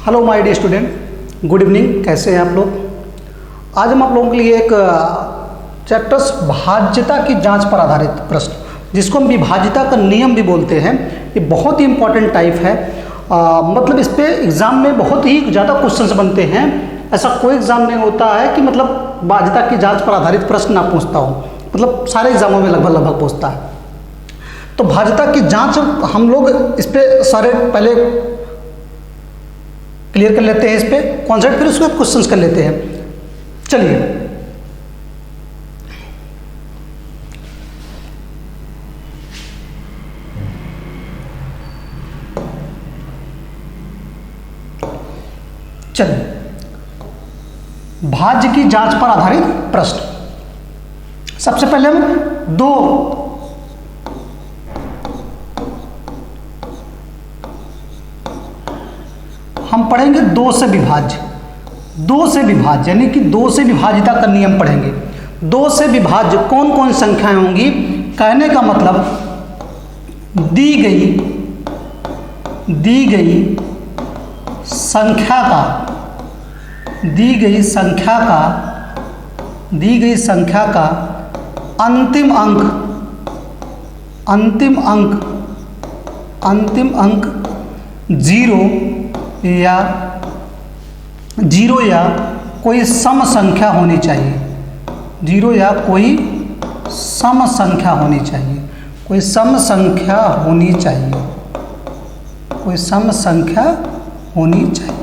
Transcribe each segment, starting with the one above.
Hello my dear student, good evening. कैसे हैं आप लोग। आज हम आप लोगों के लिए एक चैप्टर्स भाज्यता की जांच पर आधारित प्रश्न, जिसको हम विभाज्यता का नियम भी बोलते हैं, ये बहुत ही इंपॉर्टेंट टाइप है। मतलब इस पे एग्ज़ाम में बहुत ही ज़्यादा क्वेश्चंस बनते हैं। ऐसा कोई एग्ज़ाम नहीं होता है कि मतलब भाज्यता की जाँच पर आधारित प्रश्न ना पूछता हो, मतलब सारे एग्जामों में लगभग पूछता है। तो भाज्यता की जाँच हम लोग इस पर सारे पहले क्लियर कर लेते हैं, इस पे कॉन्सेप्ट, फिर उसके बाद क्वेश्चंस कर लेते हैं। चलिए, भाज्य की जांच पर आधारित प्रश्न। सबसे पहले हम पढ़ेंगे दो से विभाज्य। दो से विभाज्य यानी कि दो से विभाज्यता का नियम पढ़ेंगे। दो से विभाज्य कौन कौन संख्याएं होंगी, कहने का मतलब दी गई संख्या का अंतिम अंक जीरो या कोई सम संख्या होनी चाहिए। जीरो या कोई सम संख्या होनी चाहिए। कोई सम संख्या होनी चाहिए।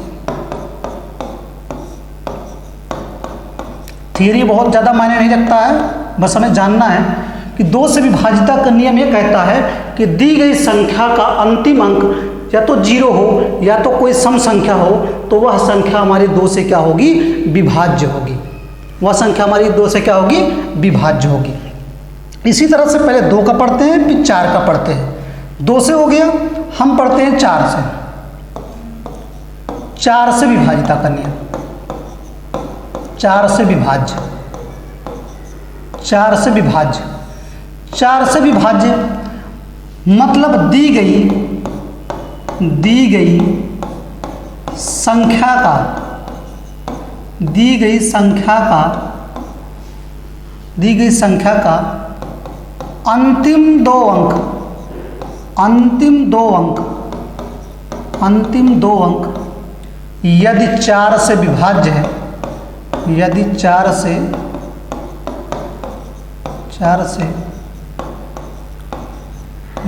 थियरी बहुत ज़्यादा मायने नहीं रखता है, बस हमें जानना है कि दो से विभाज्यता का नियम ये कहता है कि दी गई संख्या का अंतिम अंक या तो जीरो हो या तो कोई सम संख्या हो, तो वह संख्या हमारी दो से क्या होगी, विभाज्य होगी। वह संख्या हमारी दो से क्या होगी, विभाज्य होगी। इसी तरह से पहले दो का पढ़ते हैं, फिर चार का पढ़ते हैं। दो से हो गया, हम पढ़ते हैं चार से। चार से विभाज्यता का नियम। चार से विभाज्य मतलब दी गई संख्या का अंतिम दो अंक यदि चार से विभाज्य है, यदि चार से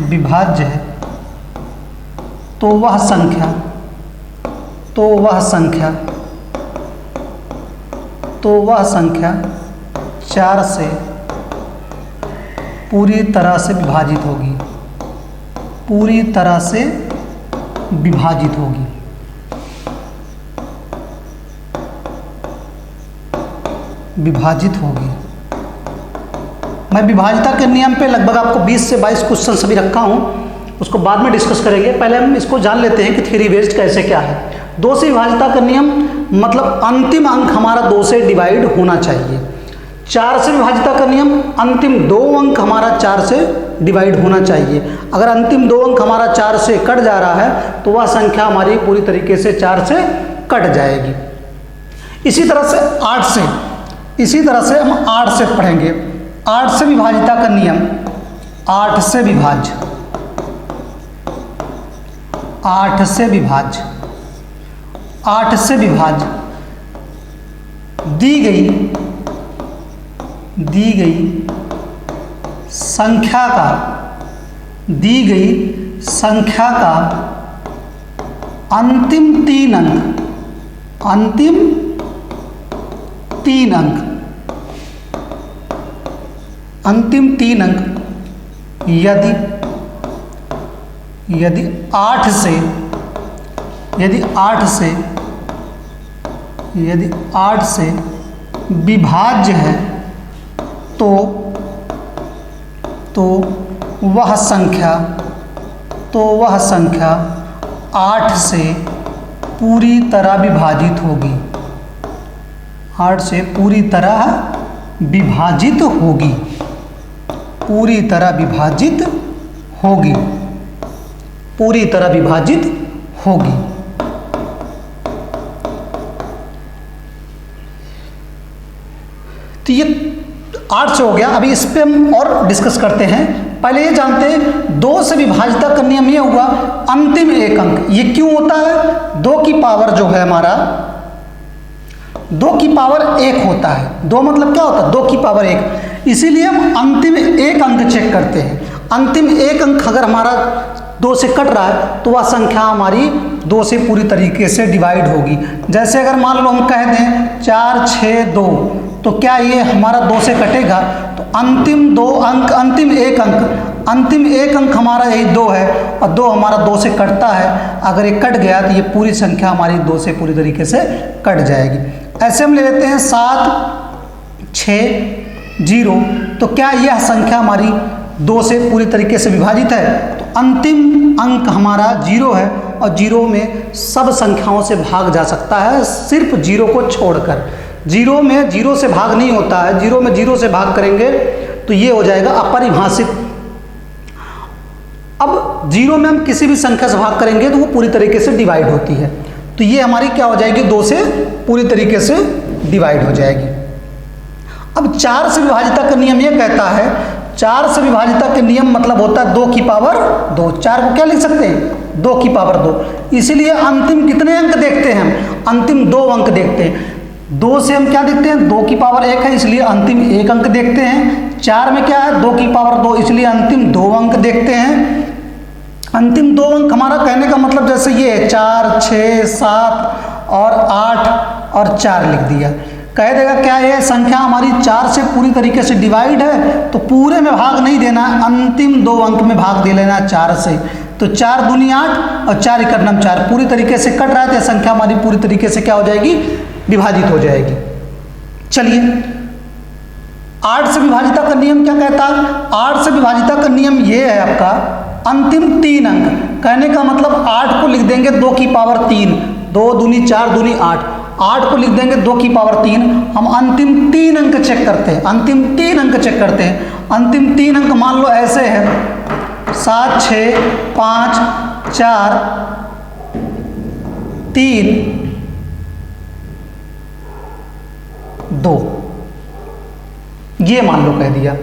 विभाज्य है, तो वह संख्या चार से पूरी तरह से विभाजित होगी। मैं विभाज्यता के नियम पे लगभग आपको 20 से 22 क्वेश्चन सभी रखा हूँ, उसको बाद में डिस्कस करेंगे। पहले हम इसको जान लेते हैं कि थ्योरी बेस्ड कैसे क्या है। दो से विभाज्यता का नियम मतलब अंतिम अंक हमारा दो से डिवाइड होना चाहिए। चार से विभाज्यता का नियम अंतिम दो अंक हमारा चार से डिवाइड होना चाहिए। अगर अंतिम दो अंक हमारा चार से कट जा रहा है, तो वह संख्या हमारी पूरी तरीके से चार से कट जाएगी। इसी तरह से हम आठ से पढ़ेंगे। आठ से विभाज्यता का नियम, आठ से विभाज्य दी गई संख्या का अंतिम तीन अंक यदि आठ से विभाज्य है, तो वह संख्या आठ से पूरी तरह विभाजित होगी। आठ से पूरी तरह विभाजित होगी। पूरी तरह विभाजित होगी। पूरी तरह विभाजित होगी। तो ये 8 से हो गया। अभी इस पे हम और डिस्कस करते हैं। पहले ये जानते हैं 2 से विभाजिता का नियम ये हुआ अंतिम एक अंक। ये क्यों होता है? 2 की पावर जो है हमारा 2 की पावर 1 होता है। 2 मतलब क्या होता है? 2 की पावर 1। इसीलिए हम अंतिम एक अंक चेक करते हैं। अंतिम एक अंक अगर हमारा 2 से कट रहा है तो वह संख्या हमारी 2 से पूरी तरीके से डिवाइड होगी। जैसे अगर मान लो हम कह दें 4 6 2, तो क्या ये हमारा 2 से कटेगा? तो अंतिम 2 अंक, अंतिम एक अंक हमारा यही 2 है, और 2 हमारा 2 से कटता है। अगर ये कट गया तो ये पूरी संख्या हमारी 2 से पूरी तरीके से कट जाएगी। ऐसे हम ले लेते हैं 7 6 0, तो क्या यह संख्या हमारी 2 से पूरी तरीके से विभाजित है? तो अंतिम अंक हमारा 0 है, और 0 में सब संख्याओं से भाग जा सकता है सिर्फ 0 को छोड़कर। 0 में 0 से भाग नहीं होता है। 0 में 0 से भाग करेंगे तो ये हो जाएगा अपरिभाषित। अब 0 में हम किसी भी संख्या से भाग करेंगे तो वो पूरी तरीके से डिवाइड होती है। तो ये हमारी क्या हो जाएगी? 2 से पूरी तरीके से डिवाइड हो जाएगी। अब 4 से विभाजिता का नियम ये कहता है, 4 से विभाजिता के नियम मतलब होता है 2 की पावर 2। 4 को क्या लिख सकते हैं? 2 की पावर 2। इसलिए अंतिम कितने अंक देखते हैं हम? अंतिम 2 अंक देखते हैं। 2 से हम क्या देखते हैं? 2 की पावर 1 है, इसलिए अंतिम 1 अंक देखते हैं। 4 में क्या है? 2 की पावर 2, इसलिए अंतिम 2 अंक देखते हैं। अंतिम 2 अंक हमारा कहने का मतलब जैसे ये है 4 6 7 और 8 और 4 लिख दिया। कह देगा क्या ये संख्या हमारी 4 से पूरी तरीके से डिवाइड है? तो पूरे में भाग नहीं देना, अंतिम 2 अंक में भाग दे लेना 4 से। तो 4 दूनी 8 और 4 इकट 4 पूरी तरीके से कट रहा है, तो संख्या हमारी पूरी तरीके से क्या हो जाएगी? विभाजित हो जाएगी। चलिए 8 से विभाजिता का नियम क्या कहता है? 8 से विभाजिता का नियम ये है आपका अंतिम 3 अंक। कहने का मतलब 8 को लिख देंगे 2 की पावर 3, 2 दूनी 4 दूनी 8, 8 को लिख देंगे 2 की पावर 3। हम अंतिम 3 अंक चेक करते हैं। अंतिम 3 अंक चेक करते हैं। अंतिम 3 अंक मान लो ऐसे है 7 6 5 4 3 2, ये मान लो कह दिया।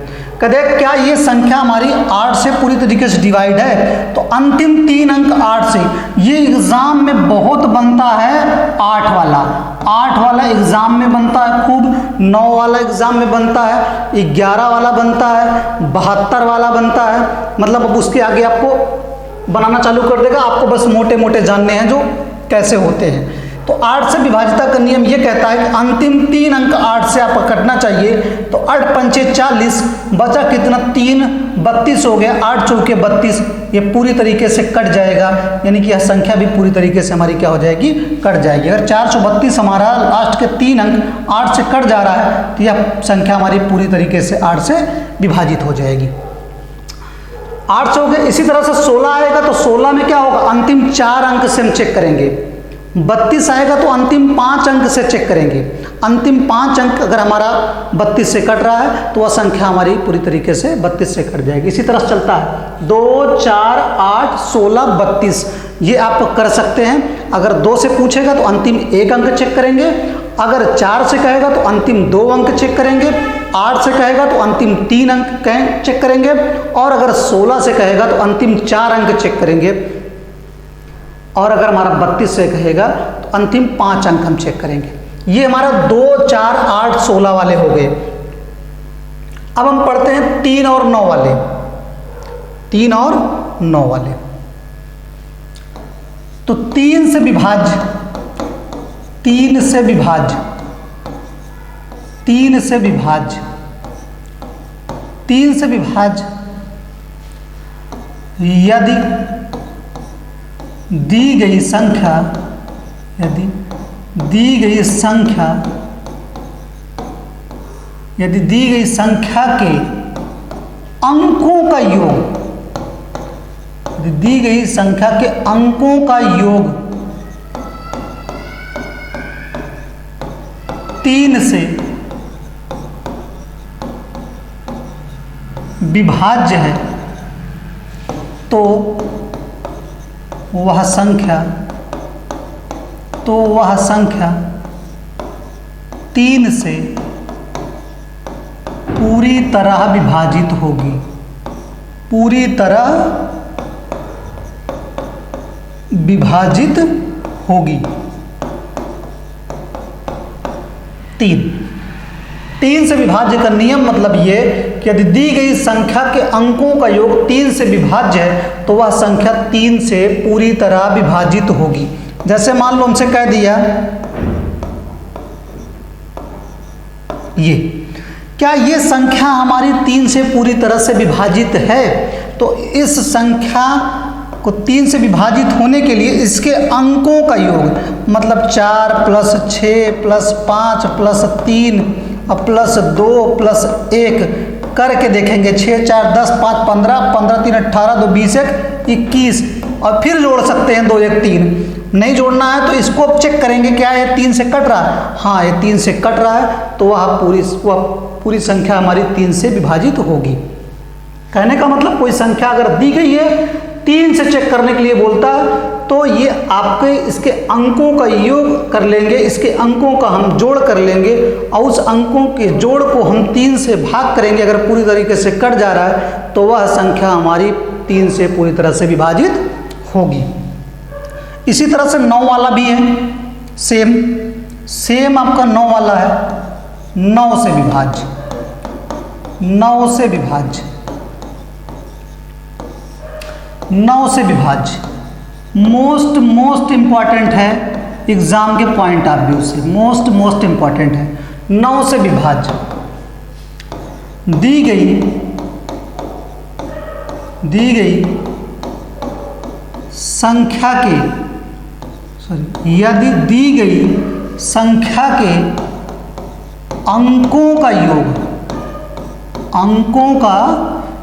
कहते क्या ये संख्या हमारी 8 से पूरी तरीके से डिवाइड है? तो अंतिम 3 अंक 8 से, ये एग्जाम में बहुत बनता है 8 वाला एग्जाम में बनता है खूब, 9 वाला एग्जाम में बनता है, 11 वाला बनता है, 72 वाला बनता है। मतलब अब उसके आगे आपको बनाना चालू कर देगा। आपको बस मोटे मोटे जानने हैं जो कैसे होते हैं। तो 8 से विभाजिता का नियम ये कहता है कि अंतिम 3 अंक 8 से आपको कटना चाहिए। तो 8 पंचे 40, बचा कितना? 3 32 हो गया। 8 चौके 32, ये पूरी तरीके से कट जाएगा, यानी कि यह संख्या भी पूरी तरीके से हमारी क्या हो जाएगी? कट जाएगी। अगर 432 हमारा लास्ट के 3 अंक 8 से कट जा रहा है तो यह संख्या हमारी पूरी तरीके से 8 से विभाजित हो जाएगी। 8 से हो गया। इसी तरह से 16 आएगा तो 16 में क्या होगा? अंतिम 4 अंक से हम चेक करेंगे। 32 आएगा तो अंतिम 5 अंक से चेक करेंगे। अंतिम 5 अंक अगर हमारा 32 से कट रहा है तो वह संख्या हमारी पूरी तरीके से 32 से कट जाएगी। इसी तरह चलता है 2 4 8 16 32, ये आप कर सकते हैं। अगर 2 से पूछेगा तो अंतिम 1 अंक चेक करेंगे। अगर 4 से कहेगा तो अंतिम 2 अंक चेक करेंगे। 8 से कहेगा तो अंतिम 3 अंक चेक करेंगे। और अगर 16 से कहेगा तो अंतिम 4 अंक चेक करेंगे। और अगर हमारा 32 से कहेगा तो अंतिम 5 अंक हम चेक करेंगे। ये हमारा 2 4 8 16 वाले हो गए। अब हम पढ़ते हैं 3 और 9 वाले। 3 और 9 वाले तो 3 से विभाज्य, 3 से विभाज्य, 3 से विभाज्य, 3 से विभाज्य यदि दी गई संख्या, यदि दी गई संख्या, यदि दी गई संख्या के अंकों का योग, यदि दी गई संख्या के अंकों का योग 3 से विभाज्य है तो वह संख्या 3 से पूरी तरह विभाजित होगी, पूरी तरह विभाजित होगी। 3 से विभाज्य का नियम मतलब ये कि यदि दी गई संख्या के अंकों का योग 3 से विभाज्य है तो वह संख्या 3 से पूरी तरह विभाजित होगी। जैसे मान लो हमसे कह दिया ये, क्या ये संख्या हमारी 3 से पूरी तरह से विभाजित है? तो इस संख्या को 3 से विभाजित होने के लिए इसके अंकों का योग मतलब 4 + 6 + 5 + 3 +2 + 1 करके देखेंगे। 6 4 10 5 15 15 3 18 2 20 1 21 और फिर जोड़ सकते हैं 2 1 3। नहीं जोड़ना है तो इसको अब चेक करेंगे, क्या ये 3 से कट रहा है? हाँ, ये 3 से कट रहा है, तो वह पूरी संख्या हमारी 3 से विभाजित होगी। कहने का मतलब कोई संख्या अगर दी गई है 3 से चेक करने के लिए बोलता है तो ये आपके इसके अंकों का योग कर लेंगे, इसके अंकों का हम जोड़ कर लेंगे और उस अंकों के जोड़ को हम 3 से भाग करेंगे। अगर पूरी तरीके से कट जा रहा है तो वह संख्या हमारी 3 से पूरी तरह से विभाजित होगी। इसी तरह से 9 वाला भी है, सेम आपका 9 वाला है, 9 से विभाज्य, 9 से विभाज्य, 9 से विभाज्य मोस्ट इंपॉर्टेंट है एग्जाम के पॉइंट ऑफ व्यू से, मोस्ट इंपॉर्टेंट है। 9 से विभाज्य दी गई संख्या के यदि दी गई संख्या के अंकों का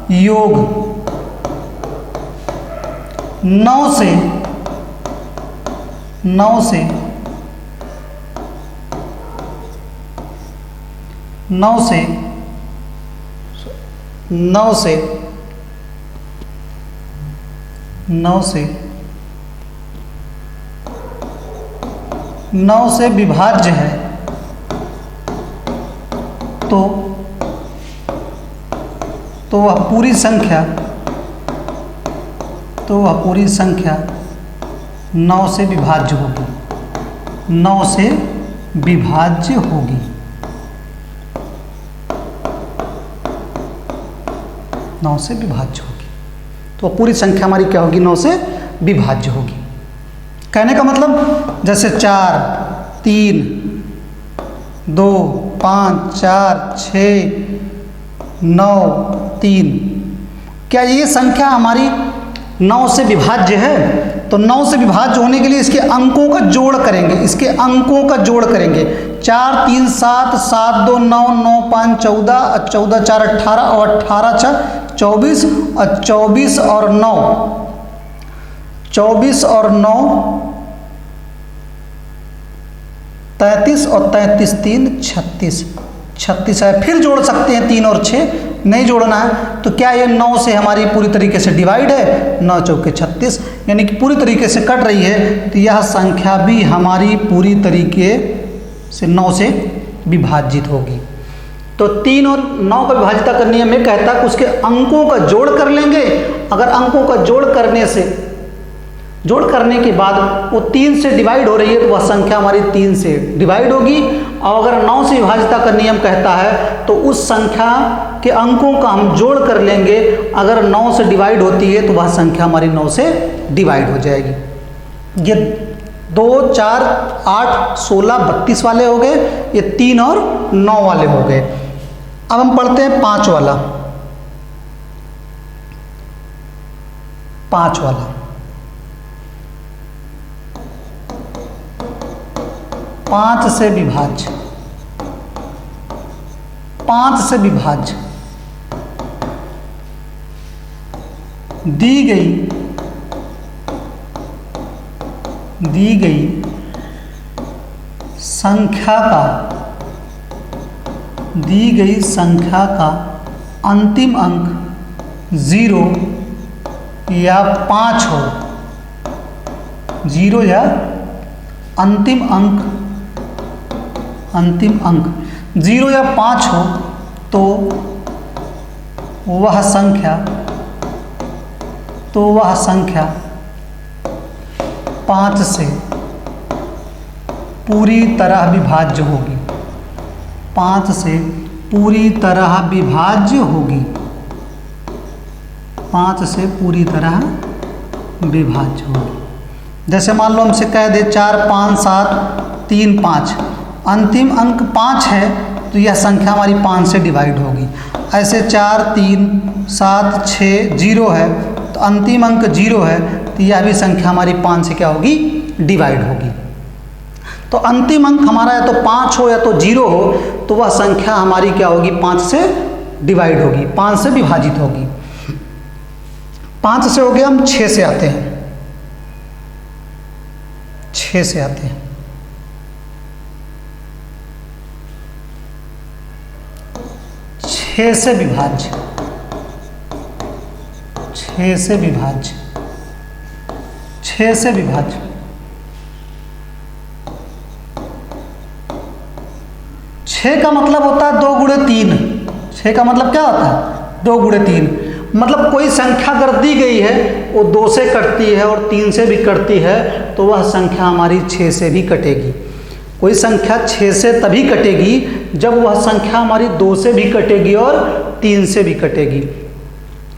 योग 9 से 9 से विभाज्य है तो वह पूरी संख्या 9 से विभाज्य होगी, 9 से विभाज्य होगी, 9 से विभाज्य होगी। तो पूरी संख्या हमारी क्या होगी? 9 से विभाज्य होगी। कहने का मतलब जैसे 4 3 2 5 4 6 9 3, क्या ये संख्या हमारी 9 से विभाज्य है? तो 9 से विभाज्य होने के लिए इसके अंकों का जोड़ करेंगे, 4 3 7 7 2 9 9 5 14 14 4 18 और 18 6 24 और 24 और 9 33 और 33 3 36 है। फिर जोड़ सकते हैं 3 और 6, नहीं जोड़ना है तो क्या ये 9 से हमारी पूरी तरीके से डिवाइड है? 9 चौके 36, यानी कि पूरी तरीके से कट रही है, तो यह संख्या भी हमारी पूरी तरीके से 9 से विभाजित होगी। तो 3 और 9 का विभाजिता का नियम में कहता है कि उसके अंकों का जोड़ कर लेंगे। अगर अंकों का जोड़ करने के बाद वो 3 से डिवाइड हो रही है तो वह संख्या हमारी 3 से डिवाइड होगी। और अगर 9 से विभाजिता का नियम कहता है तो उस संख्या के अंकों का हम जोड़ कर लेंगे। अगर 9 से डिवाइड होती है तो वह संख्या हमारी 9 से डिवाइड हो जाएगी। ये 2 4 8 16 32 वाले हो गए, ये 3 और 9 वाले हो गए। अब हम पढ़ते हैं 5 वाला। 5 वाला 5 से विभाज्य, 5 से विभाज्य दी गई संख्या का अंतिम अंक 0 या 5 हो, 0 या अंतिम अंक 0 या 5 हो तो वह संख्या 5 से पूरी तरह विभाज्य होगी। 5 से पूरी तरह विभाज्य होगी। 5 से पूरी तरह विभाज्य होगी। जैसे मान लो हमसे कह दे 4, 5, 7, 3, 5, अंतिम अंक 5 है तो यह संख्या हमारी 5 से डिवाइड होगी। ऐसे 4, 3, 7, 6, 0 है तो अंतिम अंक 0 है तो यह भी संख्या हमारी 5 से क्या होगी, डिवाइड होगी। तो अंतिम अंक हमारा या तो 5 हो या तो 0 हो तो वह संख्या हमारी क्या होगी, 5 से डिवाइड होगी, 5 से विभाजित होगी। 5 से हो गया, हम 6 से आते हैं। 6 से आते हैं। 6 से विभाज्य, 6 से विभाज्य, 6 से विभाज्य। 6 का मतलब होता है 2 गुणे 3। 6 का मतलब क्या होता है, 2 गुणे 3। मतलब कोई संख्या अगर दी गई है वो 2 से कटती है और 3 से भी कटती है तो वह संख्या हमारी 6 से भी कटेगी। कोई संख्या 6 से तभी कटेगी जब वह संख्या हमारी 2 से भी कटेगी और 3 से भी कटेगी।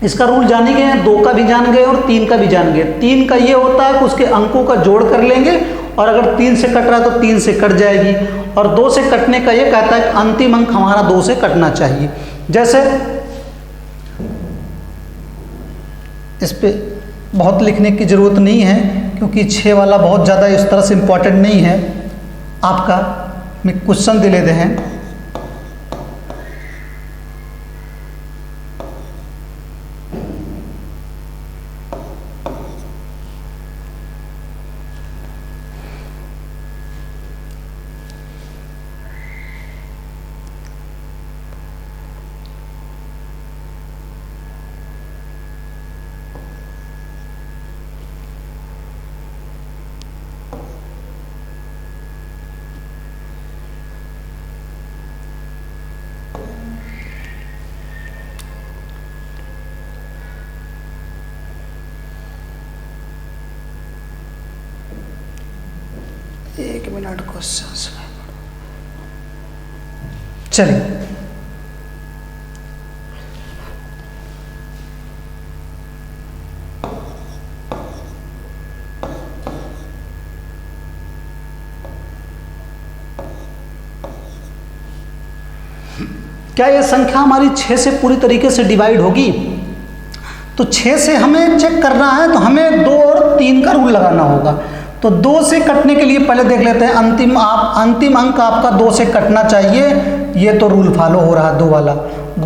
इसका रूल जान गए हैं, 2 का भी जान गए और 3 का भी जान गए। 3 का ये होता है कि उसके अंकों का जोड़ कर लेंगे और अगर 3 से कट रहा है तो 3 से कट जाएगी। और 2 से कटने का ये कहता है कि अंतिम अंक हमारा 2 से कटना चाहिए। जैसे इस पे बहुत लिखने की ज़रूरत नहीं है क्योंकि 6 वाला बहुत ज़्यादा इस तरह से इम्पोर्टेंट नहीं है। आपका मैं क्वेश्चन दे लेते हैं। एक मिनट क्वेश्चन चलिए। क्या यह संख्या हमारी 6 से पूरी तरीके से डिवाइड होगी? तो 6 से हमें चेक करना है तो हमें 2 और 3 का रूल लगाना होगा। तो 2 से कटने के लिए पहले देख लेते हैं अंतिम अंक आपका 2 से कटना चाहिए। ये तो रूल फॉलो हो रहा है, 2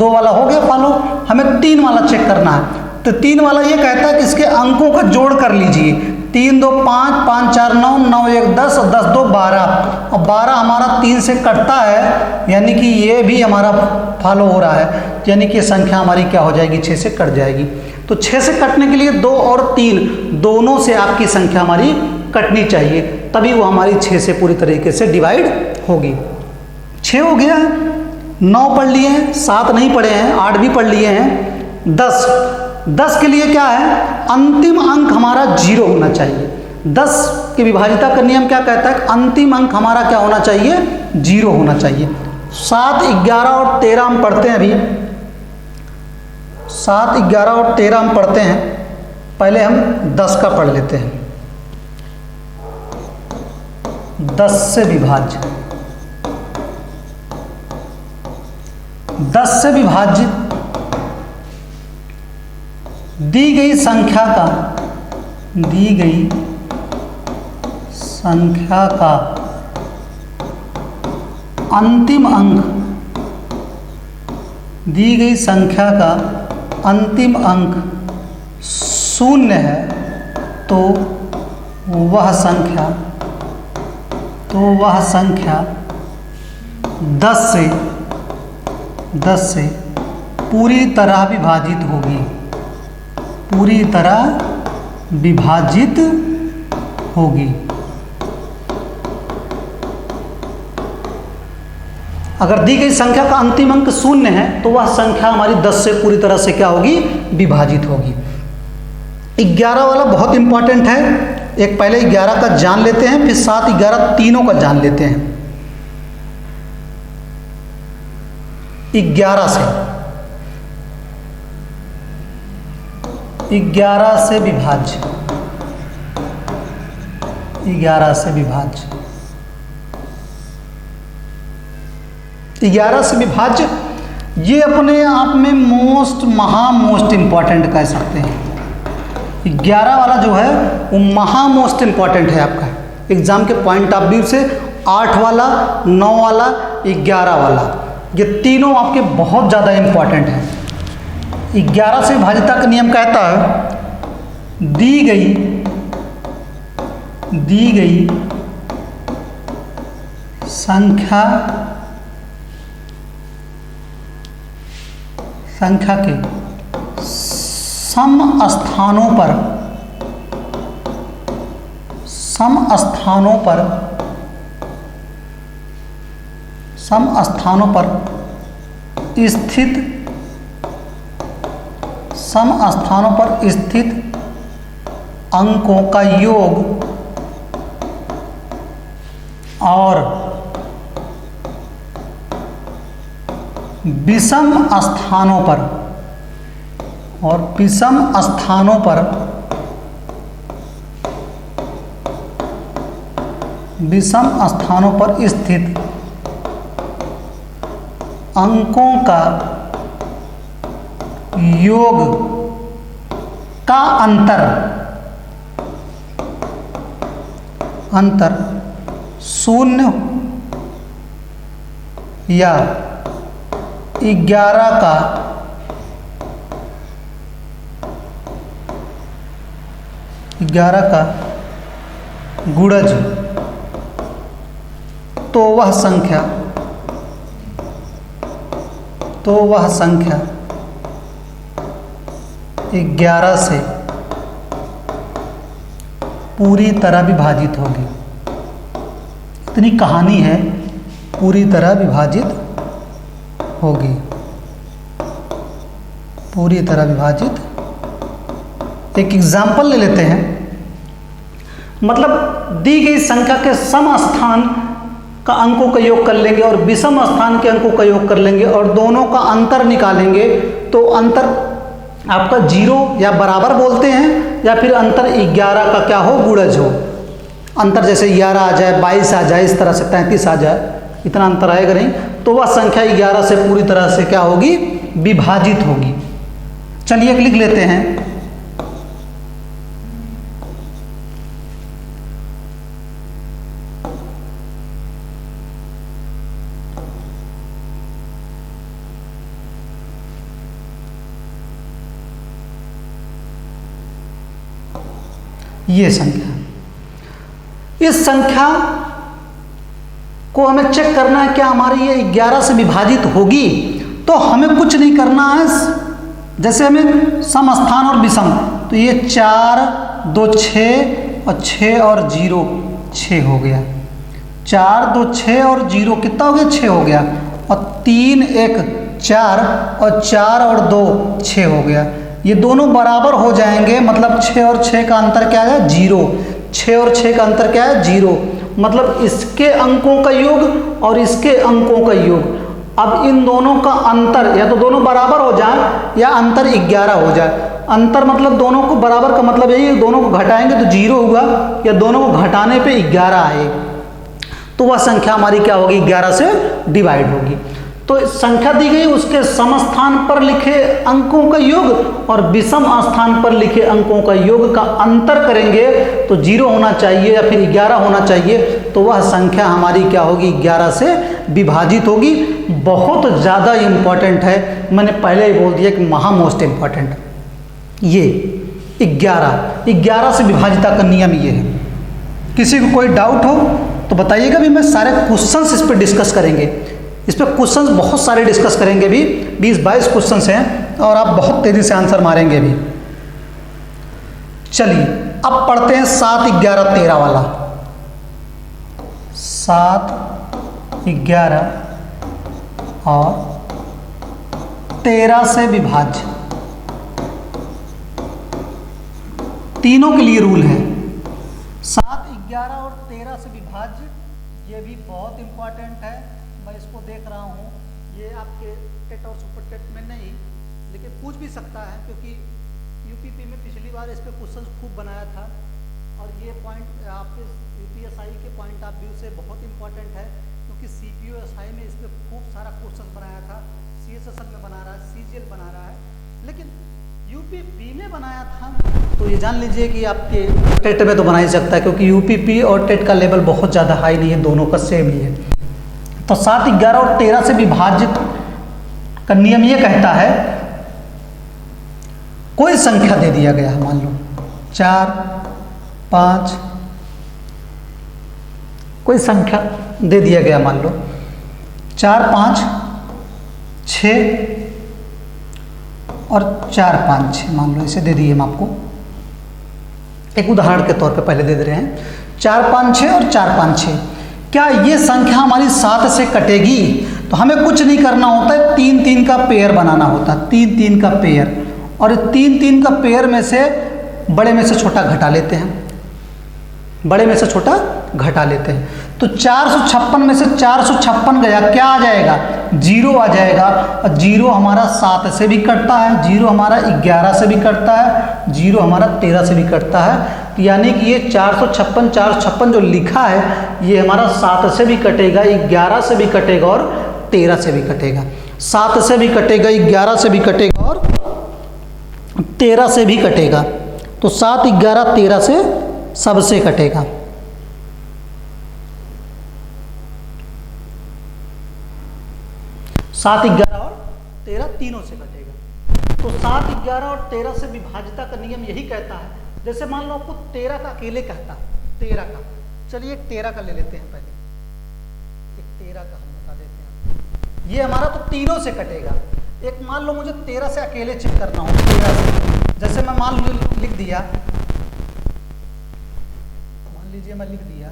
वाला हो गया फॉलो। हमें 3 वाला चेक करना है। तो 3 वाला ये कहता है कि इसके अंकों का जोड़ कर लीजिए। 3 2 5, 5 4 9, 9 1 10, 10 2 12 और 12 हमारा 3 से कटता है, यानी कि ये भी हमारा फॉलो हो रहा है, यानी कि संख्या हमारी क्या हो जाएगी, 6 से कट जाएगी। तो 6 से कटने के लिए 2 और 3 दोनों से आपकी संख्या हमारी कटनी चाहिए, तभी वो हमारी 6 से पूरी तरीके से डिवाइड होगी। 6 हो गया है, 9 पढ़ लिए हैं, 7 नहीं पढ़े हैं, 8 भी पढ़ लिए हैं। 10 के लिए क्या है, अंतिम अंक हमारा 0 होना चाहिए। 10 की विभाजिता का नियम क्या कहता है, अंतिम अंक हमारा क्या होना चाहिए, 0 होना चाहिए। 7, 11 और 13 हम पढ़ते हैं। अभी 7, 11 और 13 हम पढ़ते हैं। पहले हम 10 का पढ़ लेते हैं। 10 से विभाज्य, 10 से विभाजित दी गई संख्या का अंतिम अंक, दी गई संख्या का अंतिम अंक 0 है तो वह संख्या 10 से पूरी तरह विभाजित होगी, पूरी तरह विभाजित होगी। अगर दी गई संख्या का अंतिम अंक 0 है तो वह संख्या हमारी 10 से पूरी तरह से क्या होगी, विभाजित होगी। 11 वाला बहुत इंपॉर्टेंट है। एक पहले 11 का जान लेते हैं, फिर 7, 11 तीनों का जान लेते हैं। 11 से विभाज्य, 11 से विभाज्य, 11 से विभाज्य, ये अपने आप में मोस्ट इंपॉर्टेंट कह सकते हैं। 11 वाला जो है वो मोस्ट इंपॉर्टेंट है आपका एग्जाम के पॉइंट ऑफ व्यू से। 8 वाला, 9 वाला, 11 वाला, ये तीनों आपके बहुत ज़्यादा इंपॉर्टेंट हैं। 11 से विभाज्यता का नियम कहता है दी गई संख्या के सम स्थानों पर स्थित अंकों का योग और विषम स्थानों पर स्थित अंकों का योग का अंतर 0 या 11 का गुणज, तो वह संख्या 11 से पूरी तरह विभाजित होगी। इतनी कहानी है, पूरी तरह विभाजित होगी, पूरी तरह विभाजित। एक एग्जाम्पल ले लेते हैं। मतलब दी गई संख्या के सम स्थान का अंकों का योग कर लेंगे और विषम स्थान के अंकों का योग कर लेंगे और दोनों का अंतर निकालेंगे, तो अंतर आपका 0 या बराबर बोलते हैं, या फिर अंतर 11 का क्या हो, गुणज हो। अंतर जैसे 11 आ जाए, 22 आ जाए, इस तरह से 33 आ जाए, इतना अंतर आएगा नहीं, तो वह संख्या 11 से पूरी तरह से क्या होगी, विभाजित होगी। चलिए एक लिख लेते हैं। ये संख्या, इस संख्या को हमें चेक करना है क्या हमारी ये 11 से विभाजित होगी। तो हमें कुछ नहीं करना है, जैसे हमें सम स्थान और विषम, तो ये 4, 2, 6 और 6 और 0 6 हो गया। 4, 2, 6 और 0 कितना हो गया, 6 हो गया। और 3, 1, 4 और 4 और 2 6 हो गया। ये दोनों बराबर हो जाएंगे, मतलब 6 और 6 का अंतर क्या है, 0। 6 और 6 का अंतर क्या है, 0। मतलब इसके अंकों का योग और इसके अंकों का योग। अब इन दोनों का अंतर या तो दोनों बराबर हो जाए या अंतर 11 हो जाए। अंतर मतलब दोनों को बराबर का मतलब यही है, दोनों को घटाएंगे तो 0 होगा, या दोनों को घटाने पे 11 आए, तो वह संख्या हमारी क्या होगी, 11 से डिवाइड होगी। तो संख्या दी गई, उसके सम स्थान पर लिखे अंकों का योग और विषम स्थान पर लिखे अंकों का योग का अंतर करेंगे तो 0 होना चाहिए या फिर 11 होना चाहिए, तो वह संख्या हमारी क्या होगी, 11 से विभाजित होगी। बहुत ज़्यादा इम्पॉर्टेंट है, मैंने पहले ही बोल दिया कि मोस्ट इम्पॉर्टेंट। ये 11 से विभाजिता का नियम ये है। किसी को कोई डाउट हो तो बताइएगा, भी मैं सारे क्वेश्चंस इस पर डिस्कस करेंगे। इस पर क्वेश्चंस बहुत सारे डिस्कस करेंगे भी, 20-22 क्वेश्चंस हैं और आप बहुत तेज़ी से आंसर मारेंगे भी। चलिए अब पढ़ते हैं 7, 11, 13 वाला। 7, 11, और 13 से विभाज्य, तीनों के लिए रूल है। 7, 11 और 13 से विभाज्य, ये भी बहुत इंपॉर्टेंट है। मैं इसको देख रहा हूँ, ये आपके टेट और सुपर टेट में नहीं, लेकिन पूछ भी सकता है, क्योंकि यूपीपी में पिछली बार इस पर क्वेश्चन खूब बनाया था। और ये पॉइंट आपके यूपीएसआई के पॉइंट ऑफ व्यू से बहुत इंपॉर्टेंट है, क्योंकि सीपीओएसआई में इस पर खूब सारा क्वेश्चन बनाया था, सीएसएसएल में बना रहा है, सीजीएल बना रहा है, लेकिन यूपीपी में बनाया था। तो ये जान लीजिए कि आपके टेट में तो बना ही सकता है, क्योंकि यूपीपी और टेट का लेवल बहुत ज़्यादा हाई नहीं है, दोनों का सेम ही है। तो 7, 11 और 13 से विभाजित का नियम ये कहता है, कोई संख्या दे दिया गया, मान लो 4, 5, कोई संख्या दे दिया गया, मान लो 4, 5, 6 और 4, 5, 6, मान लो इसे दे दिए हम आपको एक उदाहरण के तौर पे, पहले दे रहे हैं 4, 5, 6 और 4, 5, 6। क्या ये संख्या हमारी 7 से कटेगी? तो हमें कुछ नहीं करना होता है, 3, 3 का पेयर बनाना होता है, 3, 3 का पेयर, और 3, 3 का पेयर में से बड़े में से छोटा घटा लेते हैं, बड़े में से छोटा घटा लेते हैं। तो 456 में से 456 गया, क्या आ जाएगा? 0 आ जाएगा। और 0 हमारा 7 से भी कटता है, 0 हमारा 11 से भी कटता है, 0 हमारा 13 से भी कटता है। तो यानी कि ये 456 456 जो लिखा है, ये हमारा 7 से भी कटेगा, 11 से भी कटेगा और 13 से भी कटेगा। 7 से भी कटेगा, 11 से भी कटेगा और 13 से भी कटेगा। तो 7, 11, 13 से सबसे कटेगा। सात, 11 और 13 तीनों से कटेगा। तो 7, 11 और 13 से विभाज्यता का नियम यही कहता है। जैसे मान लो आपको 13 का अकेले कहता, 13 का, चलिए एक 13 का ले लेते हैं, पहले एक 13 का हम बता देते हैं। ये हमारा तो तीनों से कटेगा। एक मान लो मुझे 13 से अकेले चेक करना हो, 13 से, जैसे मैं मान लिख दिया, मान लीजिए मैं लिख दिया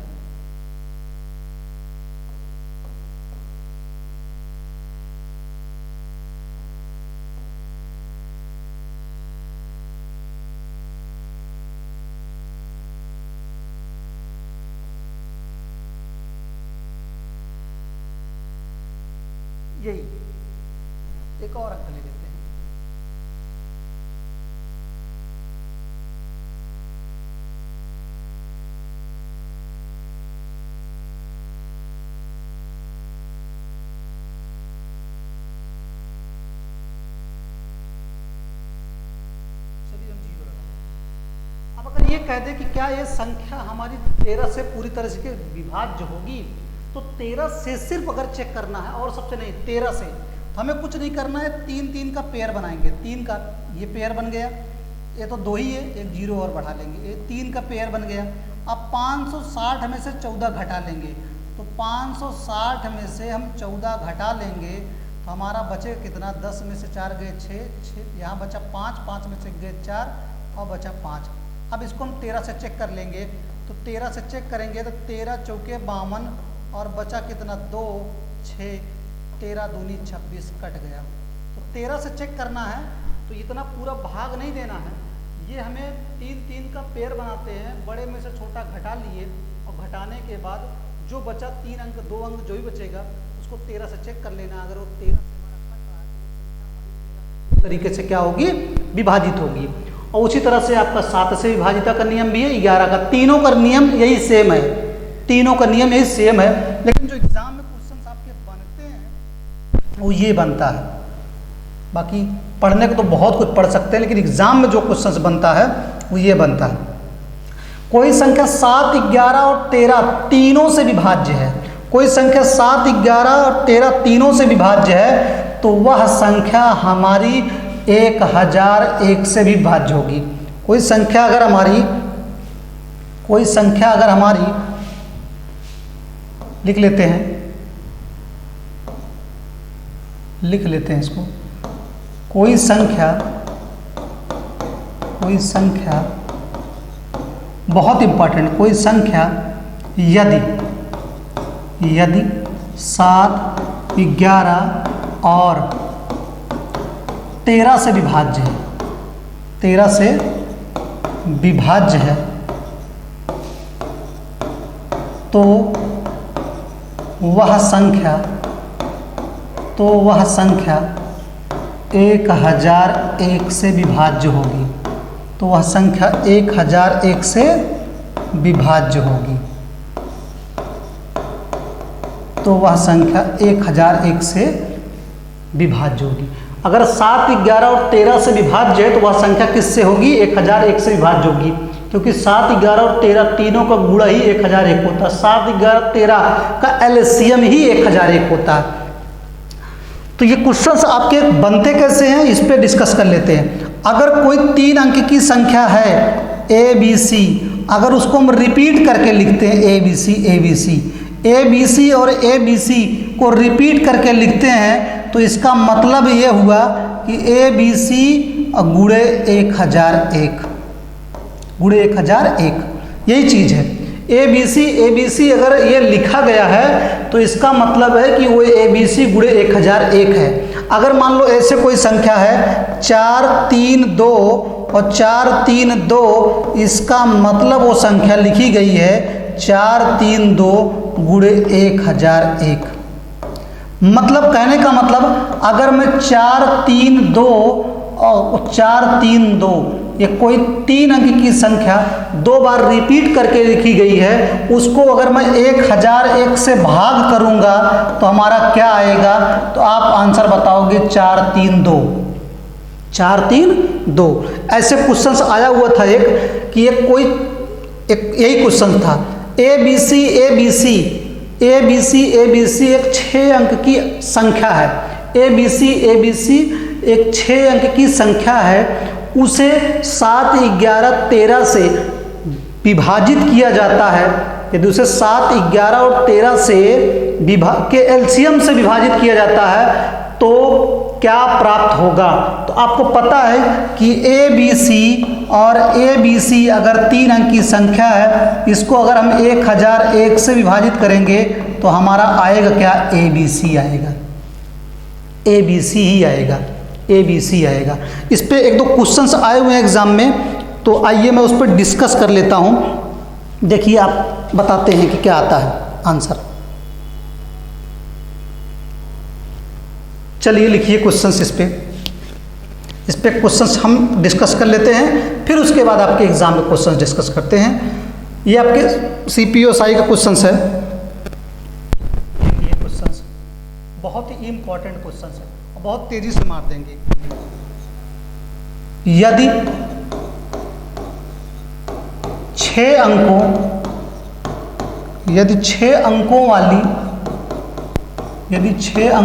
यही, एक और अंक ले लेते हैं, चलिए हम 0 लगा। अब अगर ये कह दे कि क्या ये संख्या हमारी 13 से पूरी तरह से विभाज्य होगी, तो 13 से सिर्फ अगर चेक करना है और सबसे नहीं, 13 से, तो हमें कुछ नहीं करना है, 3, 3 का पेयर बनाएंगे। 3 का ये पेयर बन गया, ये तो 2 ही है, एक 0 और बढ़ा लेंगे, ये 3 का पेयर बन गया। अब 560 में से 14 घटा लेंगे, तो 560 में से हम 14 घटा लेंगे, तो हमारा बचे कितना? 10 में से 4 गए 6, यहाँ बचा 5, 5 में से गए 4 और बचा 5। अब इसको हम 13 से चेक कर लेंगे, तो 13 से चेक करेंगे तो 13 चौके 52 और बचा कितना? 2, 6, 13 दूनी 26, कट गया। तो 13 से चेक करना है, तो इतना पूरा भाग नहीं देना है, ये हमें 3, 3 का पेयर बनाते हैं, बड़े में से छोटा घटा लिए, और घटाने के बाद जो बचा 3 अंक 2 अंक जो भी बचेगा उसको 13 से चेक कर लेना। अगर वो 13 तरीके से क्या होगी? विभाजित होगी। और उसी तरह से आपका 7 से विभाजिता का नियम भी है, 11 का, तीनों का नियम यही सेम है, तीनों का नियम यही सेम है। लेकिन जो एग्जाम में क्वेश्चंस आपके बनते हैं वो ये बनता है, बाकी पढ़ने को तो बहुत कुछ पढ़ सकते हैं, लेकिन एग्जाम में जो क्वेश्चंस बनता है वो ये बनता है। कोई संख्या 7, 11 और 13 तीनों से विभाज्य है, कोई संख्या 7, 11 और 13 तीनों से विभाज्य है, तो वह संख्या हमारी 1001 से भी विभाज्य होगी। कोई संख्या अगर हमारी लिख लेते हैं इसको, कोई संख्या बहुत इंपॉर्टेंट, कोई संख्या यदि 7, 11 और 13 से विभाज्य है, 13 से विभाज्य है, तो वह संख्या 1001 से विभाज्य होगी। तो वह संख्या 1001 से विभाज्य होगी। तो वह संख्या 1001 से विभाज्य होगी। अगर 7, 11 और 13 से विभाज्य है तो वह संख्या किससे होगी? 1001 से विभाज्य होगी, क्योंकि 7, 11 और 13 तीनों का गुणा ही 1001 होता है। 7, 11, 13 का एलसीएम ही 1001 होता है। तो ये क्वेश्चंस आपके बनते कैसे हैं, इस पे डिस्कस कर लेते हैं। अगर कोई 3 अंक की संख्या है ABC, अगर उसको हम रिपीट करके लिखते हैं ABC और ABC को रिपीट करके लिखते हैं, तो इसका मतलब ये हुआ कि ABC गुणे 1001 यही चीज़ है। ABC अगर ये लिखा गया है तो इसका मतलब है कि वो ABC गुणे 1001 है। अगर मान लो ऐसे कोई संख्या है 432 और 432, इसका मतलब वो संख्या लिखी गई है 432 गुणे 1001। मतलब कहने का मतलब अगर मैं 432 और 432 ये कोई 3 अंक की संख्या 2 बार रिपीट करके लिखी गई है, उसको अगर मैं 1001 से भाग करूंगा तो हमारा क्या आएगा? तो आप आंसर बताओगे 432। ऐसे क्वेश्चंस आया हुआ था एक कि एक यही क्वेश्चन था। ABC एक 6 अंक की संख्या है। ABC एक 6 अंक की संख्या है, उसे 7, 11, 13 से विभाजित किया जाता है। यदि उसे 7, 11 और 13 से के एलसीएम से विभाजित किया जाता है तो क्या प्राप्त होगा? तो आपको पता है कि ABC अगर 3 अंक की संख्या है, इसको अगर हम 1001 से विभाजित करेंगे तो हमारा आएगा क्या? ABC ही आएगा। इस पे 1-2 क्वेश्चंस आए हुए हैं एग्जाम में, तो आइए मैं उस पर डिस्कस कर लेता हूं। देखिए आप बताते हैं कि क्या आता है आंसर। चलिए लिखिए क्वेश्चंस इस पे क्वेश्चंस हम डिस्कस कर लेते हैं, फिर उसके बाद आपके एग्जाम में क्वेश्चंस डिस्कस करते हैं। ये आपके CPO-SI का क्वेश्चंस है। ये क्वेश्चंस बहुत ही इंपॉर्टेंट क्वेश्चंस है, बहुत तेजी से मार देंगे। यदि 6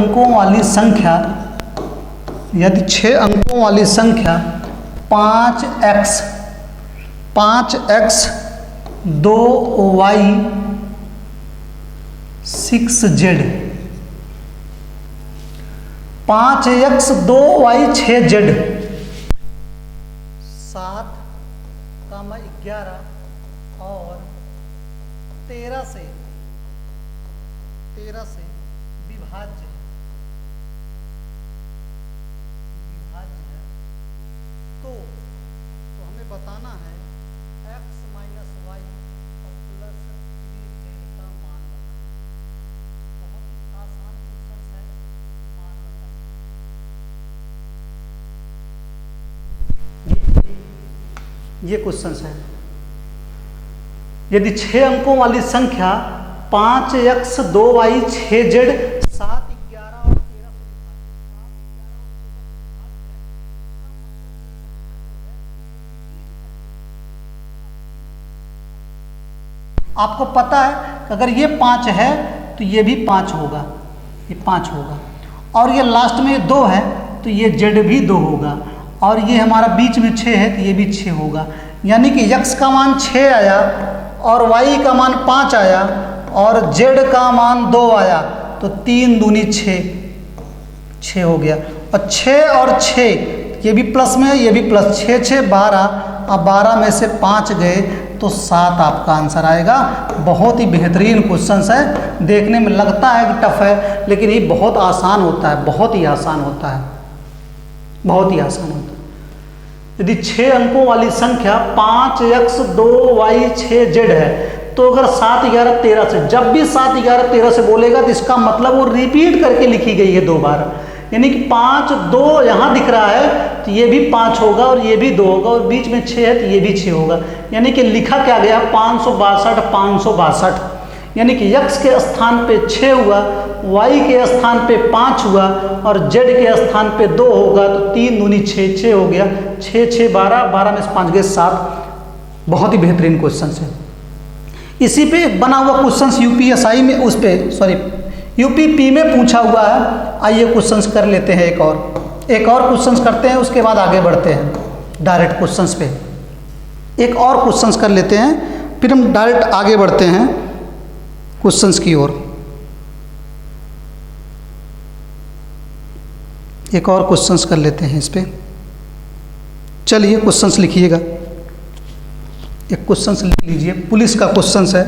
अंकों वाली संख्या 5x 2y 6z 5x 2y 6z 7, 11 और 13 से विभाज्य है। तो हमें बताना है x माइनस वाई और प्लस 3z का मान बताना। बहुत ही आसान क्वेश्चन है, मान बताइए। ये क्वेश्चन है। यदि 6 अंकों वाली संख्या 5x 2y 6z 7, 11 और 13 आपको पता है कि अगर ये 5 है तो ये भी 5 होगा, ये 5 होगा, और ये लास्ट में 2 है तो ये z भी 2 होगा, और ये हमारा बीच में 6 है तो ये भी 6 होगा। यानी कि x का मान 6 आया और y का मान 5 आया और z का मान 2 आया, तो 3 दूनी 6 हो गया। और 6 और 6 ये भी प्लस में है, ये भी प्लस, 6 6 12, अब 12 में से 5 गए तो 7 आपका आंसर आएगा। बहुत ही बेहतरीन क्वेश्चन है, देखने में लगता है कि टफ है लेकिन ये बहुत आसान होता है, बहुत ही आसान होता है, बहुत ही आसान होता है। यदि 6 अंकों वाली संख्या 5x 2y 6z है तो अगर 7 11 13 से, जब भी 7 11 13 से बोलेगा तो इसका मतलब वो रिपीट करके लिखी गई है 2 बार, यानी कि 5 2 यहाँ दिख रहा है तो ये भी 5 होगा और ये भी 2 होगा और बीच में 6 है तो ये भी 6 होगा, यानी कि लिखा क्या गया 562 562, यानी कि x के स्थान पे 6 हुआ, y के स्थान पे 5 हुआ और z के स्थान पे 2 होगा तो 3 दूनी 6 6 हो गया, 6 6 12 12 में से 5 गए 7। बहुत ही बेहतरीन क्वेश्चन है। इसी पे एक बना हुआ क्वेश्चन यूपीएसआई में, उस पे सॉरी यूपीपी में पूछा हुआ है। आइए क्वेश्चन कर लेते हैं, एक और क्वेश्चन करते हैं, उसके बाद आगे बढ़ते हैं डायरेक्ट क्वेश्चन पे। एक और क्वेश्चन कर लेते हैं फिर हम डायरेक्ट आगे बढ़ते हैं क्वेश्चंस की ओर। एक और क्वेश्चंस कर लेते हैं इस पे। चलिए क्वेश्चंस लिखिएगा, एक क्वेश्चंस लिख लीजिए, पुलिस का क्वेश्चंस है,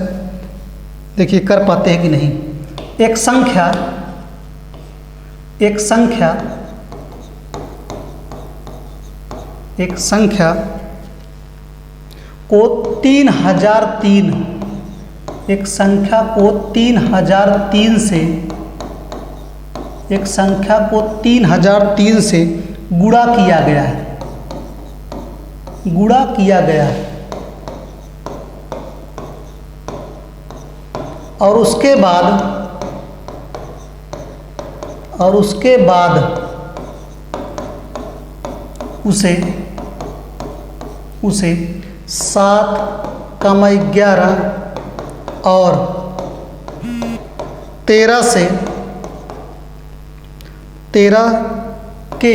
देखिए कर पाते हैं कि नहीं। एक संख्या को 3003, एक संख्या को 3003 से, एक संख्या को 3003 से गुणा किया गया है, गुणा किया गया है और उसके बाद उसे 7, 11 और 13 के